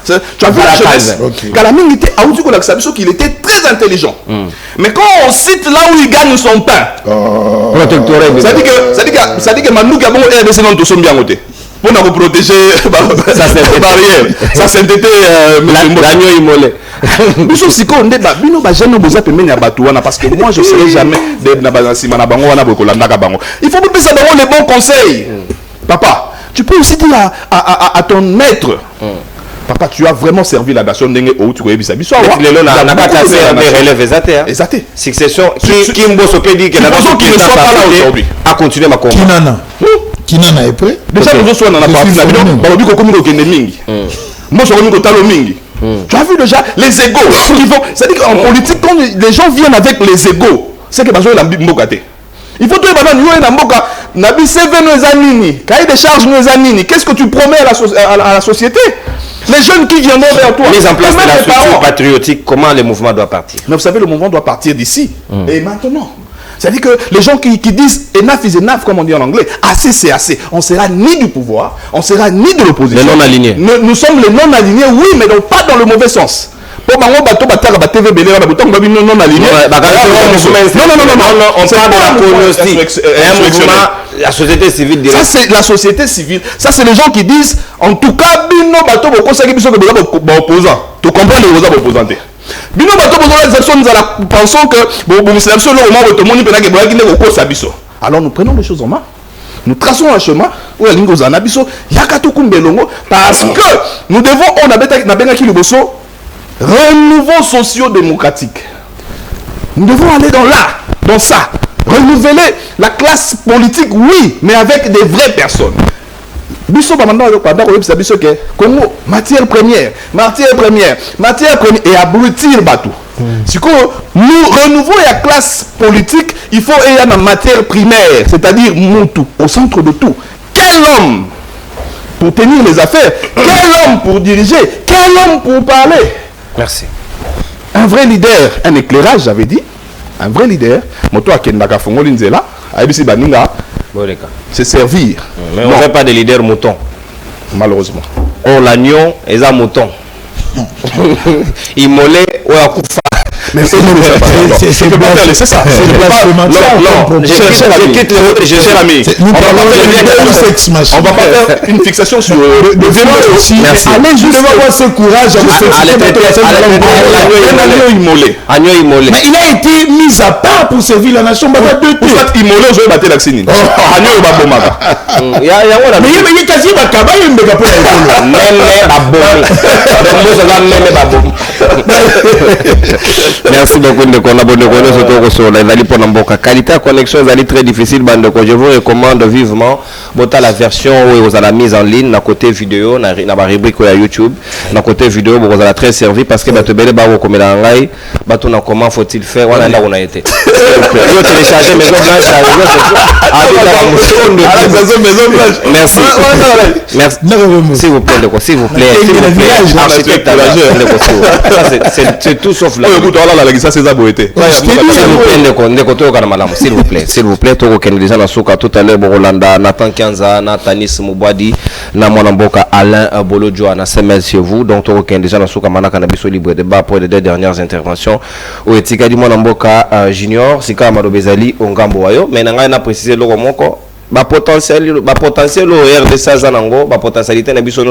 Tu as vu la jeunesse. Kalaming était qu'il était très intelligent. Mais quand on cite là où il gagne son pain, ça dit que Manouk a bon RDC dans tout son bien côté. pour nous protéger la barrière. Ça c'est l'agneau immolé. Biso siko onde ba bino ba jeune boza pemeni ya bato wana parce que moi je serai jamais de na bazasima na bango wana bokolanda ka bango. Il faut que ça donne les bons conseils. Papa, tu peux aussi dire à ton maître. Papa, tu as vraiment servi la nation ndenge ou tu connais biso wa. Lelo na batase de relève exacté. Exacté. Succession qui mboso pe dit que la nation qui ne soit pas là aujourd'hui a continué ma combat. Kinana est prêt. Déjà nous sommes dans la partie na bino ba obi ko komi ko kende mingi. Moi je komi ko talo mingi. Tu as vu déjà les égos qui vont. C'est-à-dire qu'en politique, quand les gens viennent avec les égos, c'est que les gens il faut que les gens qu'est-ce que tu promets à la société? Les jeunes qui viendront vers toi. Mise en place de la structure patriotique, comment le mouvement doit partir? Mais vous savez, le mouvement doit partir d'ici. Et maintenant. C'est-à-dire que les gens qui disent enough is enough, comme on dit en anglais, assez c'est assez. On sera ni du pouvoir, on sera ni de l'opposition. Les non-alignés. Nous sommes les non-alignés, oui, mais donc pas dans le mauvais sens. Pour moi, on parle de la la société civile. Ça, c'est la société civile. Ça, c'est les gens qui disent, en tout cas, bino bateau, opposant. Tu comprends les opposants? Bino bato nous pensons que alors nous prenons les choses en main. Nous traçons un chemin où parce que nous devons renouveau socio-démocratique. Nous devons aller dans ça. Renouveler la classe politique, oui, mais avec des vraies personnes. Congo, matière première, et abrutir Batou. Si nous renouvelons la classe politique, il faut y avoir une matière primaire, c'est-à-dire Moutou, au centre de tout. Quel homme pour tenir les affaires? Quel homme pour diriger? Quel homme pour parler? Merci. Un vrai leader, un éclairage, j'avais dit. Un vrai leader. Moto Akendaka Fongoli Nzela, Aibisi Baninga. C'est servir. Mais on ne fait pas de leader mouton. Malheureusement. Oh, l'agneau est un mouton. Immolé ou à Koufa. Mais c'est ça. Cher ami. On va pas faire une fixation sur le vélo aussi. Allez justement voir ce courage. Agneau immolé. Mais il a été mis à part pour servir la nation. Pour ça, immolé, je vais battre l'accès. Agneau va bomber. Mais il est quasi bakaba, il me capte. Merci beaucoup de qu'on abonne sur la qualité de connexion est très difficile. Je vous recommande vivement la version où vous avez la mise en ligne à côté vidéo, dans la rubrique YouTube, à côté vidéo, vous avez très servi parce que comment faut-il faire? On a été. Vous téléchargez Maison Blanche. Merci. S'il vous plaît, s'il vous plaît. Architecte, c'est tout sauf là. S'il vous plaît, déjà tout à l'heure, Rolanda, Nathan Kianza, Nathanis Moubadi, Namonamboka, Alain Bolodjo, Nassemel chez vous. Donc, déjà Manaka Nabiso libre débat pour les deux dernières interventions. Au Etika di Monamboka Junior, Sika Amado Bezali, Ongambo Wayo, mais Nanga a précisé le Romoko. Potentiel au RDC Zanango, potentialité na biso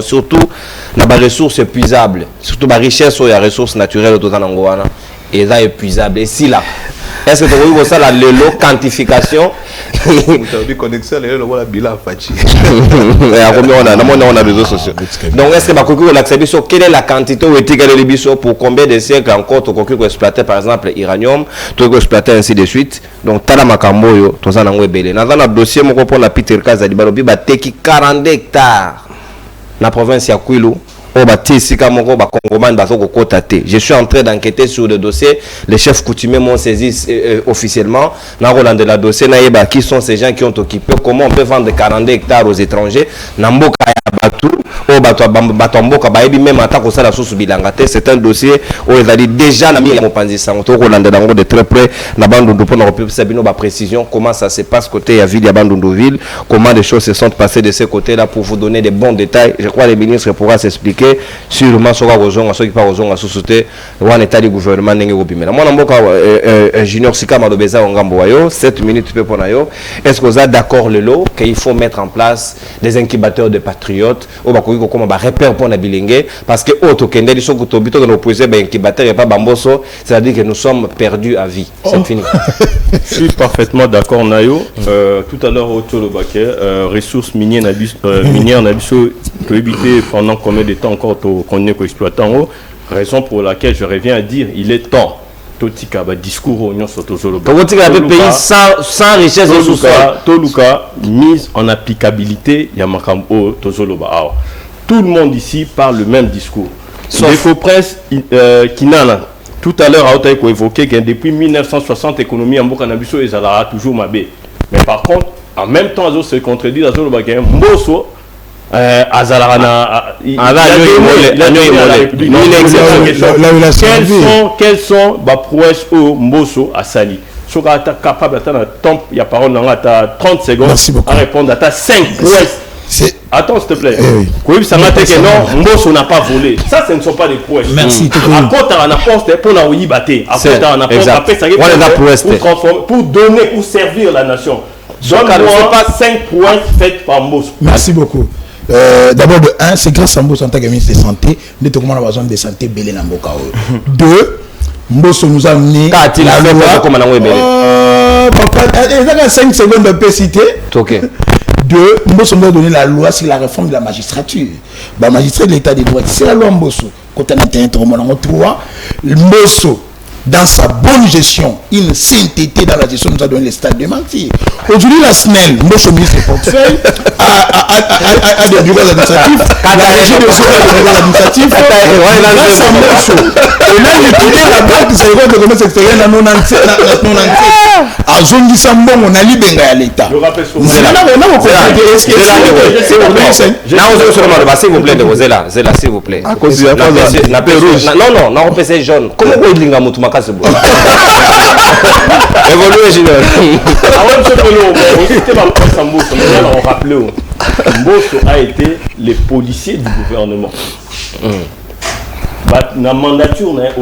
surtout na ba ressources épuisables, surtout ba richesse ou ya ressources naturelles au Zanango wana et ça épuisable et si là est-ce que tu vois ça la quantification connexion le bilan fachi on a réseaux sociaux donc est-ce que ba koki l'accepter sur quelle est la quantité ou éthique de biso pour combien de siècles encore tu koki exploiter par exemple uranium tu koki exploiter ainsi de suite donc tala makambo yo to Zanango ebele na dans dossier moko pour la Peter Kazadi balobi ba teki 40 hectares na province ya Kwilu. Je suis en train d'enquêter sur le dossier. Les chefs coutumiers m'ont saisi officiellement. Dans Roland de la dossier, qui sont ces gens qui ont occupé? Comment on peut vendre 40 hectares aux étrangers? au batomboka baebi même en tant que ça la source bilangate. C'est un dossier où ils a dit déjà la mi mopanzi sango to Rolanda dango de très près na bandundu pour nous sabino ba précision comment ça se passe côté ya ville ya bandunduville, comment les choses se sont passées de ce côté-là pour vous donner des bons détails. Je crois que les ministres pourra s'expliquer sûrement sur ceux qui parlent aux gens à société ou en état du gouvernement n'engé opimela. Moi n'amboka junior Sika Malobeza Ongambo wayo 7 minutes peu pour nayo. Est-ce que vous êtes d'accord le lot qu'il faut mettre en place des incubateurs de patriotes au bakoki comme ba repère pour na bilingue parce que auto kende li so kutobito dans opposer ba incubateur et pas bamboso, c'est-à-dire que nous sommes perdus à vie. C'est fini. Je suis parfaitement d'accord Nayo. Tout à l'heure au Tolobake, ressources minières n'abisso que éviter pendant combien de temps encore qu'on est exploitant, raison pour laquelle je reviens à dire il est temps. Totika ba discours au Union Sotozoloba. Totika le pays sans richesse et sous-sol. Toluka mise en applicabilité Yamakambo Tozoloba. Tout le monde ici parle le même discours. L'Ecopresse Kinana. Tout à l'heure, on a évoqué que depuis 1960, l'économie en Bokanabiso est toujours mabé. Mais par contre, en même temps, ils se contredisent. Mboso, quels sont les prouesses au Mboso à Sali? Si tu es capable d'attendre il y a parole dans 30 secondes à répondre à ta 5 prouesses. Attends, s'il te plaît. Oui, ça m'a dit que non, Mboso n'a pas volé. Ça, ce ne sont pas des prouesses. Merci. À quoi tu as un poste pour la Ouïbaté? À quoi tu as un poste pour donner, pour servir la nation. Donne-moi pas 5 prouesses faites par Mboso. Merci beaucoup. D'abord, de 1, c'est grâce à Mboso en tant que ministre de Santé, nous avons besoin de santé belé dans Mboka. 2, Mboso nous a amené la loi. Papa, il y a 5 secondes de pécité. Ok. 2, Mboso nous a donné la loi sur la réforme de la magistrature. La magistrat de l'état des droits, c'est la loi Mboso. Quand on a été introduit, 3, Mboso, dans sa bonne gestion, une sainteté dans la gestion, nous a donné le stade de mentir. Aujourd'hui, la SNEL, Mboso ministre de portefeuille, a des bureaux administratifs, la régie de bureaux administratifs, grâce à Mboso. Et là, il est la banque qui s'est de commerce extérieur dans 97. À Zongisa Mbongo, on a libéré à l'État. Je rappelle ce que vous s'il vous plaît, Zela, s'il vous plaît. Non, non, on peut jaune. Comment vous dites que vous avez évolué, Junior. On rappelait Mboso a été les policiers du gouvernement. La mandature n'est pas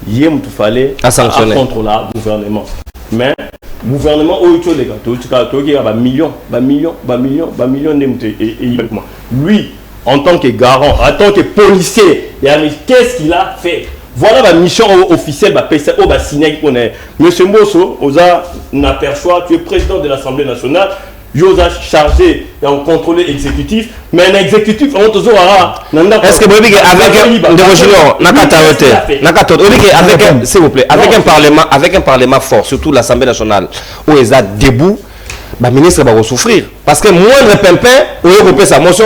il fallait contrôler le gouvernement. Mais le gouvernement a millions. Lui, en tant que garant, en tant que policier, qu'est-ce qu'il a fait? Voilà la mission officielle Monsieur Mboso, on aperçoit, tu es président de l'Assemblée nationale, tu as chargé d'un contrôle exécutif, mais un exécutif, on te est-ce que vous avez avec s'il vous plaît, avec un parlement fort, surtout l'Assemblée nationale, où ils sont debout, le ministre va souffrir. Parce que moindre pimpin, on ça, motion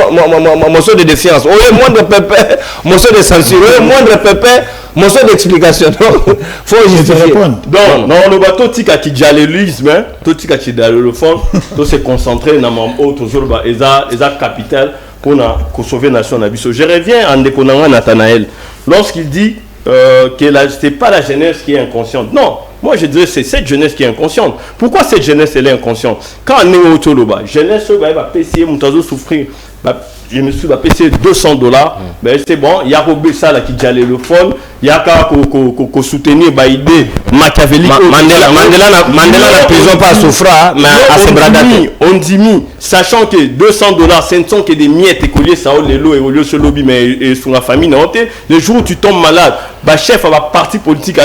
de défiance, moindre pimpin, motion de censure, moindre pimpin, motion d'explication. Faut justifier. Donc, non, le bateau qui a dialélisme, tout qui a dialélofone, tout se concentrer dans mon autre toujours, et ça capital pour sauver la nation. Je reviens en déconnant Nathanaël lorsqu'il dit que ce n'est pas la jeunesse qui est inconsciente. Non. Moi, je dirais que c'est cette jeunesse qui est inconsciente. Pourquoi cette jeunesse elle est inconsciente? Quand on est au Toloba, jeunesse va payer, on souffrir. Je me suis payé $200. Ben c'est bon, il y a Robé ça là qui dialait le fond, il y a qu'à soutenir l'idée machiavélique. Mandela la prison pas souffra, mais à ses bras d'attaque. On dit sachant que $200, ce ne sont que des miettes écoliers, ça les lots et au lieu de lobby, mais sur la famille, le jour où tu tombes malade, chef à la parti politique,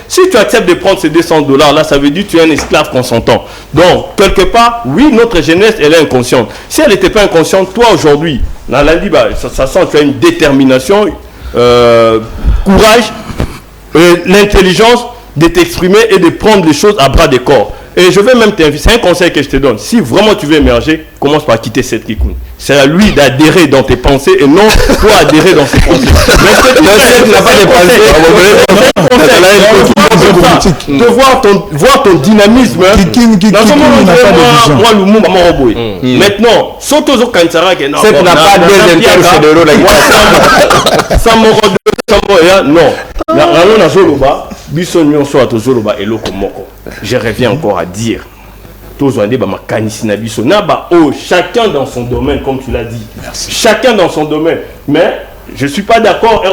si tu acceptes de prendre ces $200 là, ça veut dire que tu es un esclave consentant. Donc, quelque part, oui, notre jeunesse, elle est inconsciente. Si elle n'était pas inconsciente, toi aujourd'hui, dans lundi, ça sent que tu as une détermination, courage, l'intelligence de t'exprimer et de prendre les choses à bras de corps. Et je vais même t'inviter, c'est un conseil que je te donne. Si vraiment tu veux émerger, commence par quitter cette Kikoun. C'est à lui d'adhérer dans tes pensées et non toi adhérer dans ses pensées. Mais ce que tu n'as pas de de voir ton dynamisme. Maintenant, saute aux Kansara qui n'a pas des intercédéraux là. Non. Je reviens encore à dire. Chacun dans son domaine, comme tu l'as dit. Merci. Chacun dans son domaine. Mais je ne suis pas d'accord.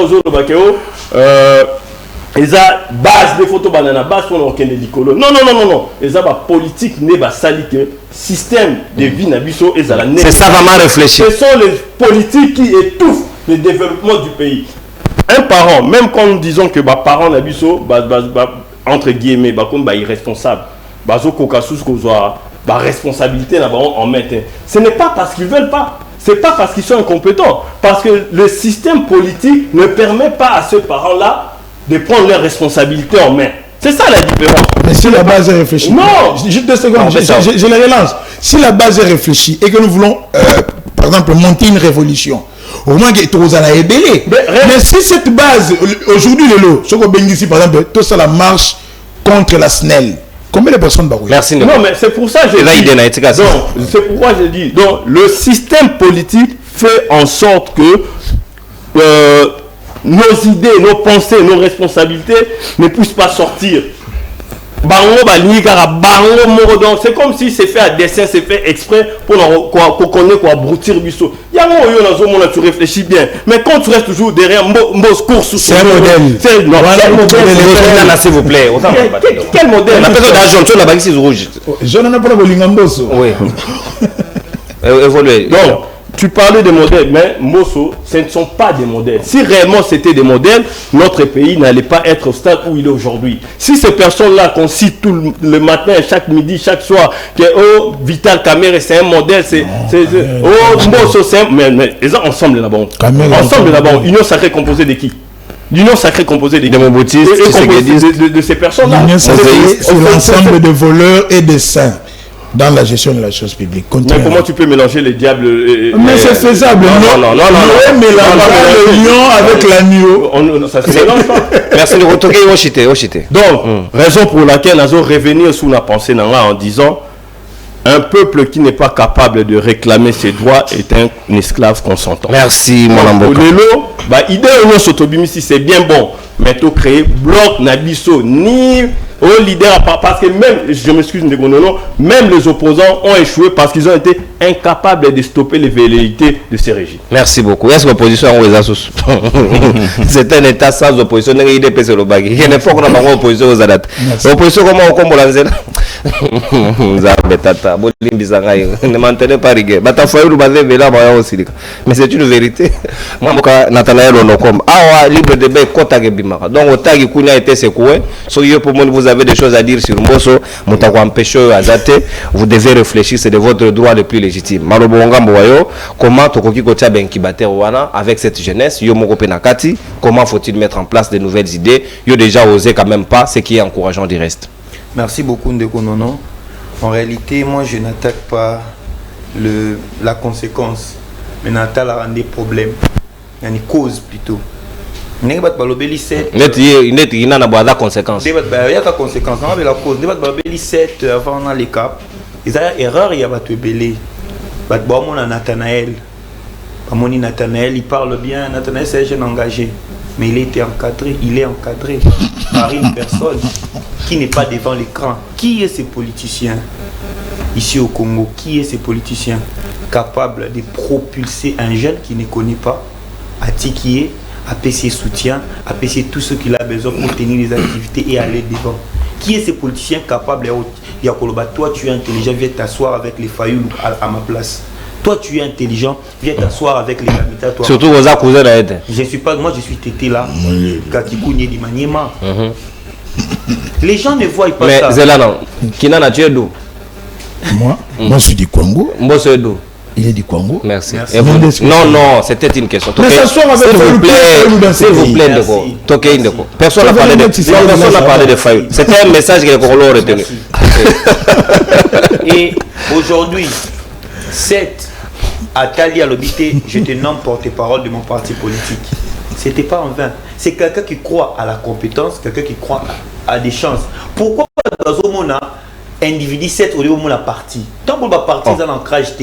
Ils ont base des photos banana base pour aucun délicolo. Non. Ils ont politique n'est pas sali que système de vie nabiso et c'est ça vraiment réfléchir. Ce sont les politiques qui étouffent le développement du pays. Un parent, même quand nous disons que parent nabiso entre guillemets comme irresponsable. Responsabilité en mettre. Ce n'est pas parce qu'ils veulent pas, c'est pas parce qu'ils sont incompétents, parce que le système politique ne permet pas à ces parents-là de prendre leurs responsabilités en main. C'est ça la différence. Mais si la base est réfléchie. Non. Juste 2 secondes, je la relance. Si la base est réfléchie et que nous voulons, par exemple, monter une révolution, au moins que tout ça est belé. Mais si cette base, aujourd'hui, ce qu'on bénéficie, par exemple, tout ça la marche contre la SNEL. Combien de personnes barouillent? Merci. Non, mais c'est pour ça que je dis. C'est pourquoi je dis. Donc, le système politique fait en sorte que nos idées, nos pensées, nos responsabilités ne puissent pas sortir. C'est comme si c'est fait à dessein, c'est fait exprès pour qu'on connaisse quoi broutir biso. Tu réfléchis bien, mais quand tu restes toujours derrière course, c'est un modèle. C'est un modèle. S'il vous plaît. Quel modèle? La personne d'argent, tu as la baguette rouge. Je n'en ai pas de lingamboso. Oui. Évoluer. Donc, tu parlais de modèles, mais Mosso, ce ne sont pas des modèles. Si réellement c'était des modèles, notre pays n'allait pas être au stade où il est aujourd'hui. Si ces personnes-là qu'on cite tout le matin, chaque midi, chaque soir, que Vital Kamere, c'est un modèle, Mosso, c'est un... Mais les gens ensemble là-bas. Ensemble là-bas. Union sacrée composée de qui? L'union sacrée composée de ces personnes-là. L'union sacrée, c'est l'ensemble de voleurs et de saints dans la gestion de la chose publique. Mais comment tu peux mélanger les diables mais c'est faisable. Non. Le lion avec l'agneau. Ça se mélange pas. Merci de retourner au chité. Donc, raison pour laquelle nous allons revenir sous la pensée en disant un peuple qui n'est pas capable de réclamer ses droits est un esclave consentant. Merci, mon amour. Idée c'est bien bon, mais tu créer bloc Nabiso ni au leader, parce que même, je m'excuse, même les opposants ont échoué parce qu'ils ont été incapables de stopper les velléités de ces régimes. Merci beaucoup. Est-ce que l'opposition a c'est un état sans opposition. Il y a une fois qu'on a pas opposition aux adates. L'opposition, comment on combat la zèle? Ne maintenez pas rigueur. Mais c'est une vérité. Moi, Nathanaël Onokom. Ah, libre de bain, Kota Gebimara. Donc, au tag, il a été secoué. Pour moi, vous avez des choses à dire sur Mbosso, vous devez réfléchir, c'est de votre droit le plus légitime. Comment avec cette jeunesse, comment faut-il mettre en place de nouvelles idées? Yo déjà osé quand même pas, ce qui est encourageant du reste. Merci beaucoup Ndeko Nono. En réalité, moi je n'attaque pas la conséquence, mais n'attaque la rendre des problèmes. Il y a une cause plutôt. Il y a des conséquences. Il y a des conséquences. Il y a la cause. Il y a des 7 avant les caps. Il y a des erreurs. Il y a des belés. Il y a Nathanaël. Nathanaël, il parle bien. Nathanaël, c'est un jeune engagé. Mais il est encadré par une personne qui n'est pas devant l'écran. Qui est ces politiciens ici au Congo? Qui est ces politiciens capables de propulser un jeune qui ne connaît pas à Tikié, à PC soutien, à PC tout ce qu'il a besoin pour tenir les activités et aller devant? Qui est ces politiciens capables de dire toi tu es intelligent, viens t'asseoir avec les Fayoul à ma place. Toi tu es intelligent, viens t'asseoir avec les habitats. Surtout vos cousins là. Je suis pas, moi je suis tété là. Kakikouni di Maniema. Les gens ne voient pas ça. Mais Zelana, Kinana tu es d'où? Moi je suis du Congo. Moi c'est d'où? Il est du Congo. Merci. Non, c'était une question. Mais s'asseoir avec s'il vous plaît, personne n'a parlé de Fayoul. C'était un message que les Congolais ont retenu. Et aujourd'hui, 7 Atali à l'obité, je te nomme porte-parole de mon parti politique. C'était pas en vain. C'est quelqu'un qui croit à la compétence, quelqu'un qui croit à des chances. Pourquoi dans ce monde individu 7 au lieu de la partie? Tant qu'on va partir dans l'ancrage,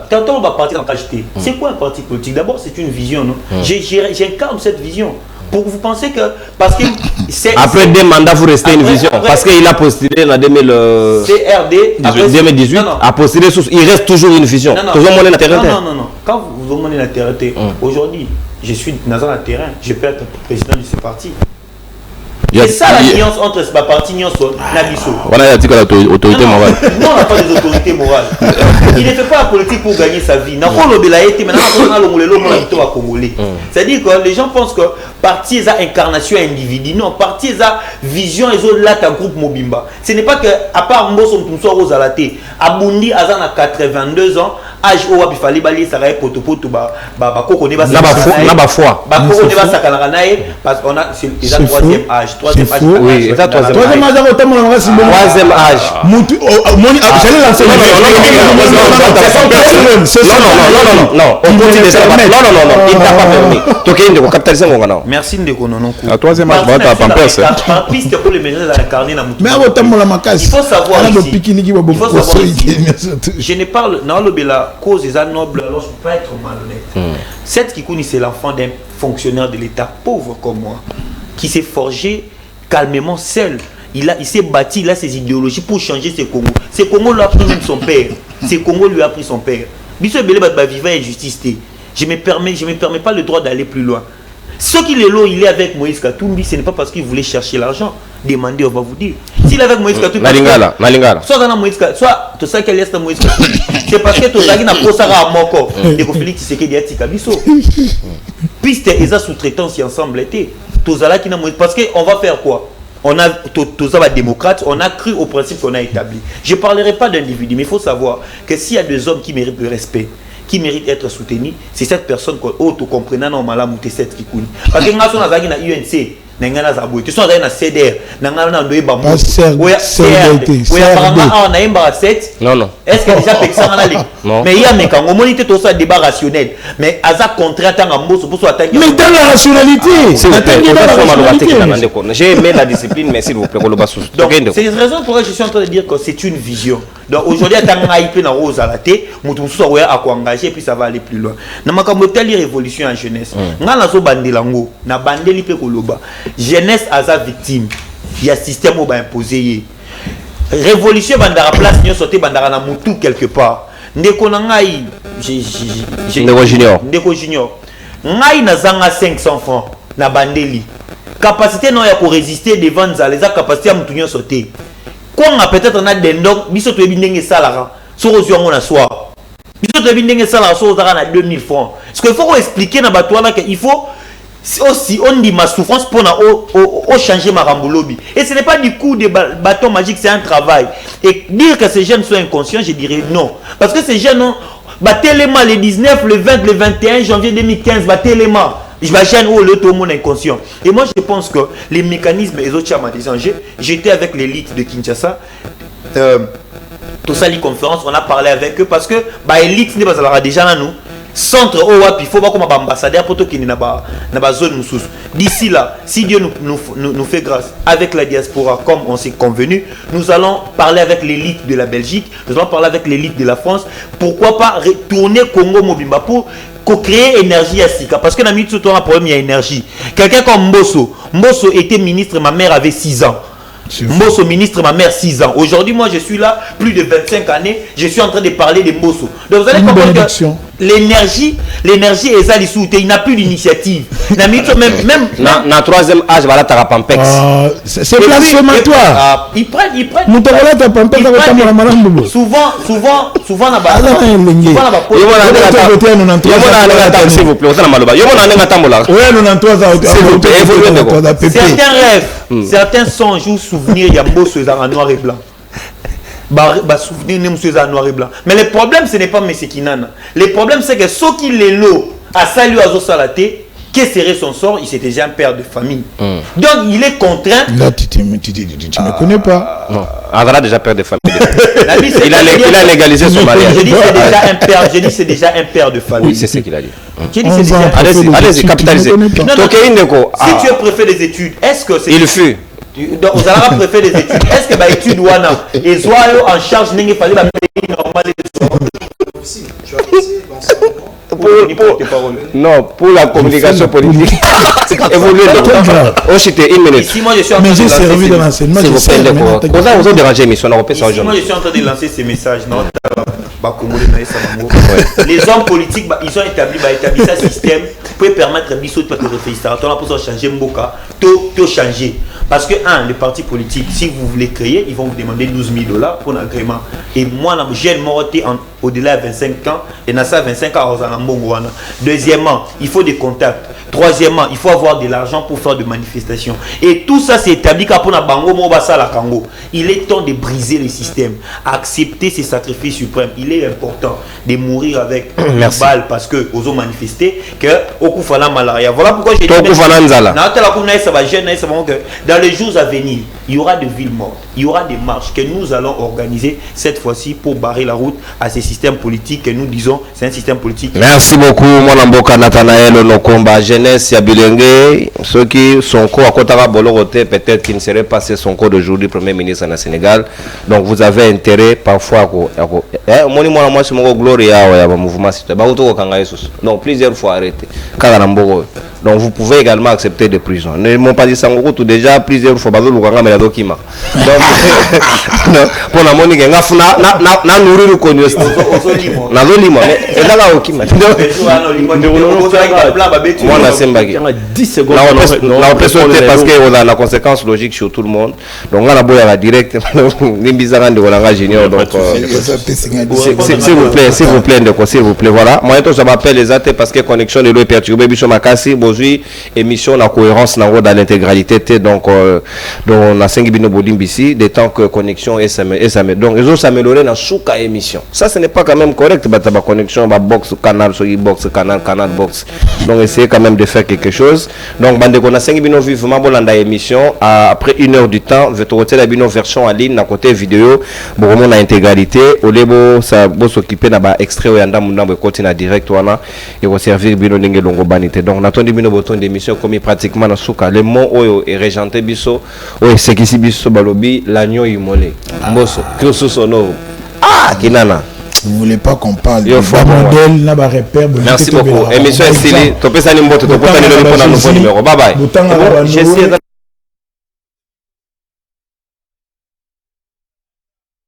tant qu'on va partir dans l'ancrage, c'est quoi un parti politique? D'abord, c'est une vision, non? J'incarne cette vision. Pour vous pensez que parce que après 2 mandats vous restez une vision parce qu'il a postulé en 2018 a postulé il reste toujours une vision. Non. Quand vous demandez la terre, aujourd'hui je suis dans un terrain, je peux être président de ce parti. C'est ça la nuance entre ce parti et Nabiso. Voilà l'autorité morale. Non, on n'a pas des autorités morales. Il ne fait pas la politique pour gagner sa vie. C'est-à-dire que les gens pensent que parti est incarnation individu. Non, parti est vision et là ta groupe Mobimba. Ce n'est pas que, à part Mbosso Mtumso Rosalate, Abundi Azan a 82 ans, âge où il fallait balayer sa raie potopoto, parce qu'on a le 3e âge. 3e âge. Oui, c'est ça, 3e âge. 3e âge. J'allais lancer. Non. Il n'a pas permis. Merci Ndeko Nonon. À 3e âge, il faut savoir je ne parle dans le la cause des nobles, alors je ne peux pas être malhonnête. Cette Kikouni, c'est l'enfant d'un fonctionnaire de l'État pauvre comme moi, qui s'est forgé calmement seul. Il s'est bâti, il a ses idéologies pour changer ce Congo. Ce Congo lui a pris même son père. Ce Congo lui a pris son père. Bissou Belé va vivre injustice. Je me permets pas le droit d'aller plus loin. Ce qu'il est là, il est avec Moïse Katumbi, ce n'est pas parce qu'il voulait chercher l'argent. Demandez, on va vous dire. S'il est avec Moïse Katumbi, soit dans Moïse Katumbi, soit tout ça qu'elle est Moïse Katumbi. C'est parce que tout ça qui n'a pas ça à mon corps. Et que Félix Tshisekedi a dit Kabiso. Puisque ils ont sous-traitance ensemble été. Tout ça qui n'a Moïse. Parce qu'on va faire quoi? On a tout ça démocrate, on a cru au principe qu'on a établi. Je ne parlerai pas d'individu, mais il faut savoir que s'il y a des hommes qui méritent le respect, qui mérite d'être soutenu, c'est cette personne qui comprend normalement mouté cette qui coule. Parce que nous sommes dans UNC, nous sommes dans la CDR, nous sommes dans le Non. Est-ce que déjà non. Mais il y a des gens tout ça débat rationnel. Mais à ça contraire tant pour attendre. Mais dans la rationalité. J'ai aimé la discipline, mais s'il vous plaît, c'est une raison pour laquelle je suis en train de dire que c'est une vision. Donc aujourd'hui, il y a un peu dans rose à la tête, nous sommes à quoi engager, puis ça va aller plus loin. Dans ma telle révolution en jeunesse, nous avons bandelango, na bandeli pe koloba. Jeunesse à sa victime, il y a système où imposé. Révolution bandara place, nous sauté bandara na mutu quelque part. Ndeko nangai, Ndeko junior. Ngai na zanga 500 francs na bandeli. Capacité non ya pour résister devant les capacité à mutu sauté. Quand on a peut-être un dendon, biso to ebindenge salara, so ozwa ngona soir. Biso to ebindenge salara so ozara na 2000 francs. Ce qu'il faut expliquer na batouana que il faut aussi on dit ma souffrance pour changer ma rambolobi. Et ce n'est pas du coup des bâtons magiques, c'est un travail. Et dire que ces jeunes sont inconscients, je dirais non. Parce que ces jeunes ont téléma le 19, le 20, le 21 janvier 2015, téléma. Je vais gêner le tout le monde inconscient. Et moi je pense que les mécanismes et les autres champs j'étais avec l'élite de Kinshasa. Tout ça, les conférences, on a parlé avec eux parce que l'élite n'est pas déjà là nous. Centre il faut pas comme ambassadeur pour tout qui n'est pas zone nous. D'ici là, si Dieu nous fait grâce avec la diaspora comme on s'est convenu, nous allons parler avec l'élite de la Belgique, nous allons parler avec l'élite de la France. Pourquoi pas retourner Congo Mobimba pour créer énergie à Sika, parce que dans le on a un problème, il y a énergie. Quelqu'un comme Mbosso était ministre, ma mère avait 6 ans. Mbosso ministre, ma mère 6 ans. Aujourd'hui, moi je suis là, plus de 25 années, je suis en train de parler de Mbosso. Donc vous allez comprendre que l'énergie est à l'issue, il n'a plus d'initiative. Même dans le 3e âge, voilà ta Pampex. C'est blasphématoire. Ils prennent. Souvent, certains songent ou souvenirs, il y a Mbosso en noir et blanc. Souvenir de noir et blanc. Mais le problème, ce n'est pas M. Kinana. Le problème, c'est que ceux qui les lots à saluer à Zosalate, quel serait son sort? Il était déjà un père de famille. Donc il est contraint. Là, tu ne connais pas. Non. Agara déjà père de famille. Il a légalisé son mariage. Je dis c'est déjà un père. Je dis c'est déjà un père de famille. Oui, c'est ce qu'il a dit. Je dis c'est déjà. Allez-y, capitalisez. Si tu préfères les études, est-ce que c'est. Il fut. Donc, vous allez préférer les études. Est-ce que les études wana et soit en charge n'engagent pas les pays normal Non, pour la communication politique. Évoluer de. Oh, c'était une minute. Ici, moi, je suis en Mais j'ai servi dans l'enseignement. S'il vous plaît, vous avez dérangé l'émission. Moi, je suis en train de lancer ces messages. Non, les hommes politiques, ils ont établi un système pour permettre à Bissot de réfléchir. Pour changer Mboka, tout changer. Parce que, les partis politiques, si vous voulez créer, ils vont vous demander $12 000 pour l'agrément. Et moi, j'ai morté au-delà de 25 ans, et dans ça, 25 ans, deuxièmement, il faut des contacts. Troisièmement, il faut avoir de l'argent pour faire des manifestations. Et tout ça, c'est établi quand on a Bango, Mobasa, la Kango. Il est temps de briser le système, accepter ces sacrifices suprêmes. Il est important de mourir avec une balle parce que aux ont manifesté que Okufala malaria. Voilà pourquoi j'ai dit dans les jours à venir, il y aura des villes mortes, il y aura des marches que nous allons organiser cette fois-ci pour barrer la route à ces systèmes politiques que nous disons c'est un système politique. Merci beaucoup, mon Mboka Nathanaël Nokomba, jeunesse ya Bilengue, ceux qui sont co à Kotara Boloroté, peut-être qu'ils ne seraient pas son co d'aujourd'hui, Premier ministre au Sénégal. Donc vous avez intérêt parfois à moi c'est mon gloria au mouvement citoyen. Donc plusieurs fois arrêté. Donc vous pouvez également accepter des prisons. Ne m'ont pas dit ça tout déjà plusieurs fois bazo lukanga mais document. Donc pour la monique na nourrir connu. Na limo mais et là okima. Moi na sembagi. 10 secondes. La pression parce que on a la conséquence logique sur tout le monde. Donc on a boya la direct nimbizanga de Olanga Junior donc s'il vous plaît voilà. Moi je m'appelle les athées parce que connexion de l'eau perturbée biso makasi bozui émission la cohérence dans l'intégralité donc on a 5 bino bolimbisi des temps que connexion et ça donc ils ont s'améliorer dans souka émission. Ça ce n'est pas quand même correct ba connexion ba box canal so box canal box. Donc essayez quand même de faire quelque chose. Donc bande qu'on a 5 bino vivement bolanda émission après 1 heure du temps, je te retire la bino version en ligne na côté vidéo bon on a intégralité au lebo ça bo s'occuper na ba extrait o yanda munda bo côté na direct wana et va servir bino ndenge longo banité. Donc on attend bino boton d'émission comme pratiquement na souka le mot oyo et regenté biso o c'est qui si biso balobi l'agneau immolé mboso kroso sono kinana. Vous voulez pas qu'on parle de modèle n'a pas repère. Merci beaucoup. Émission est stylée. Topé ça ni mbote, topé ça ni le nouveau numéro. Bye bye.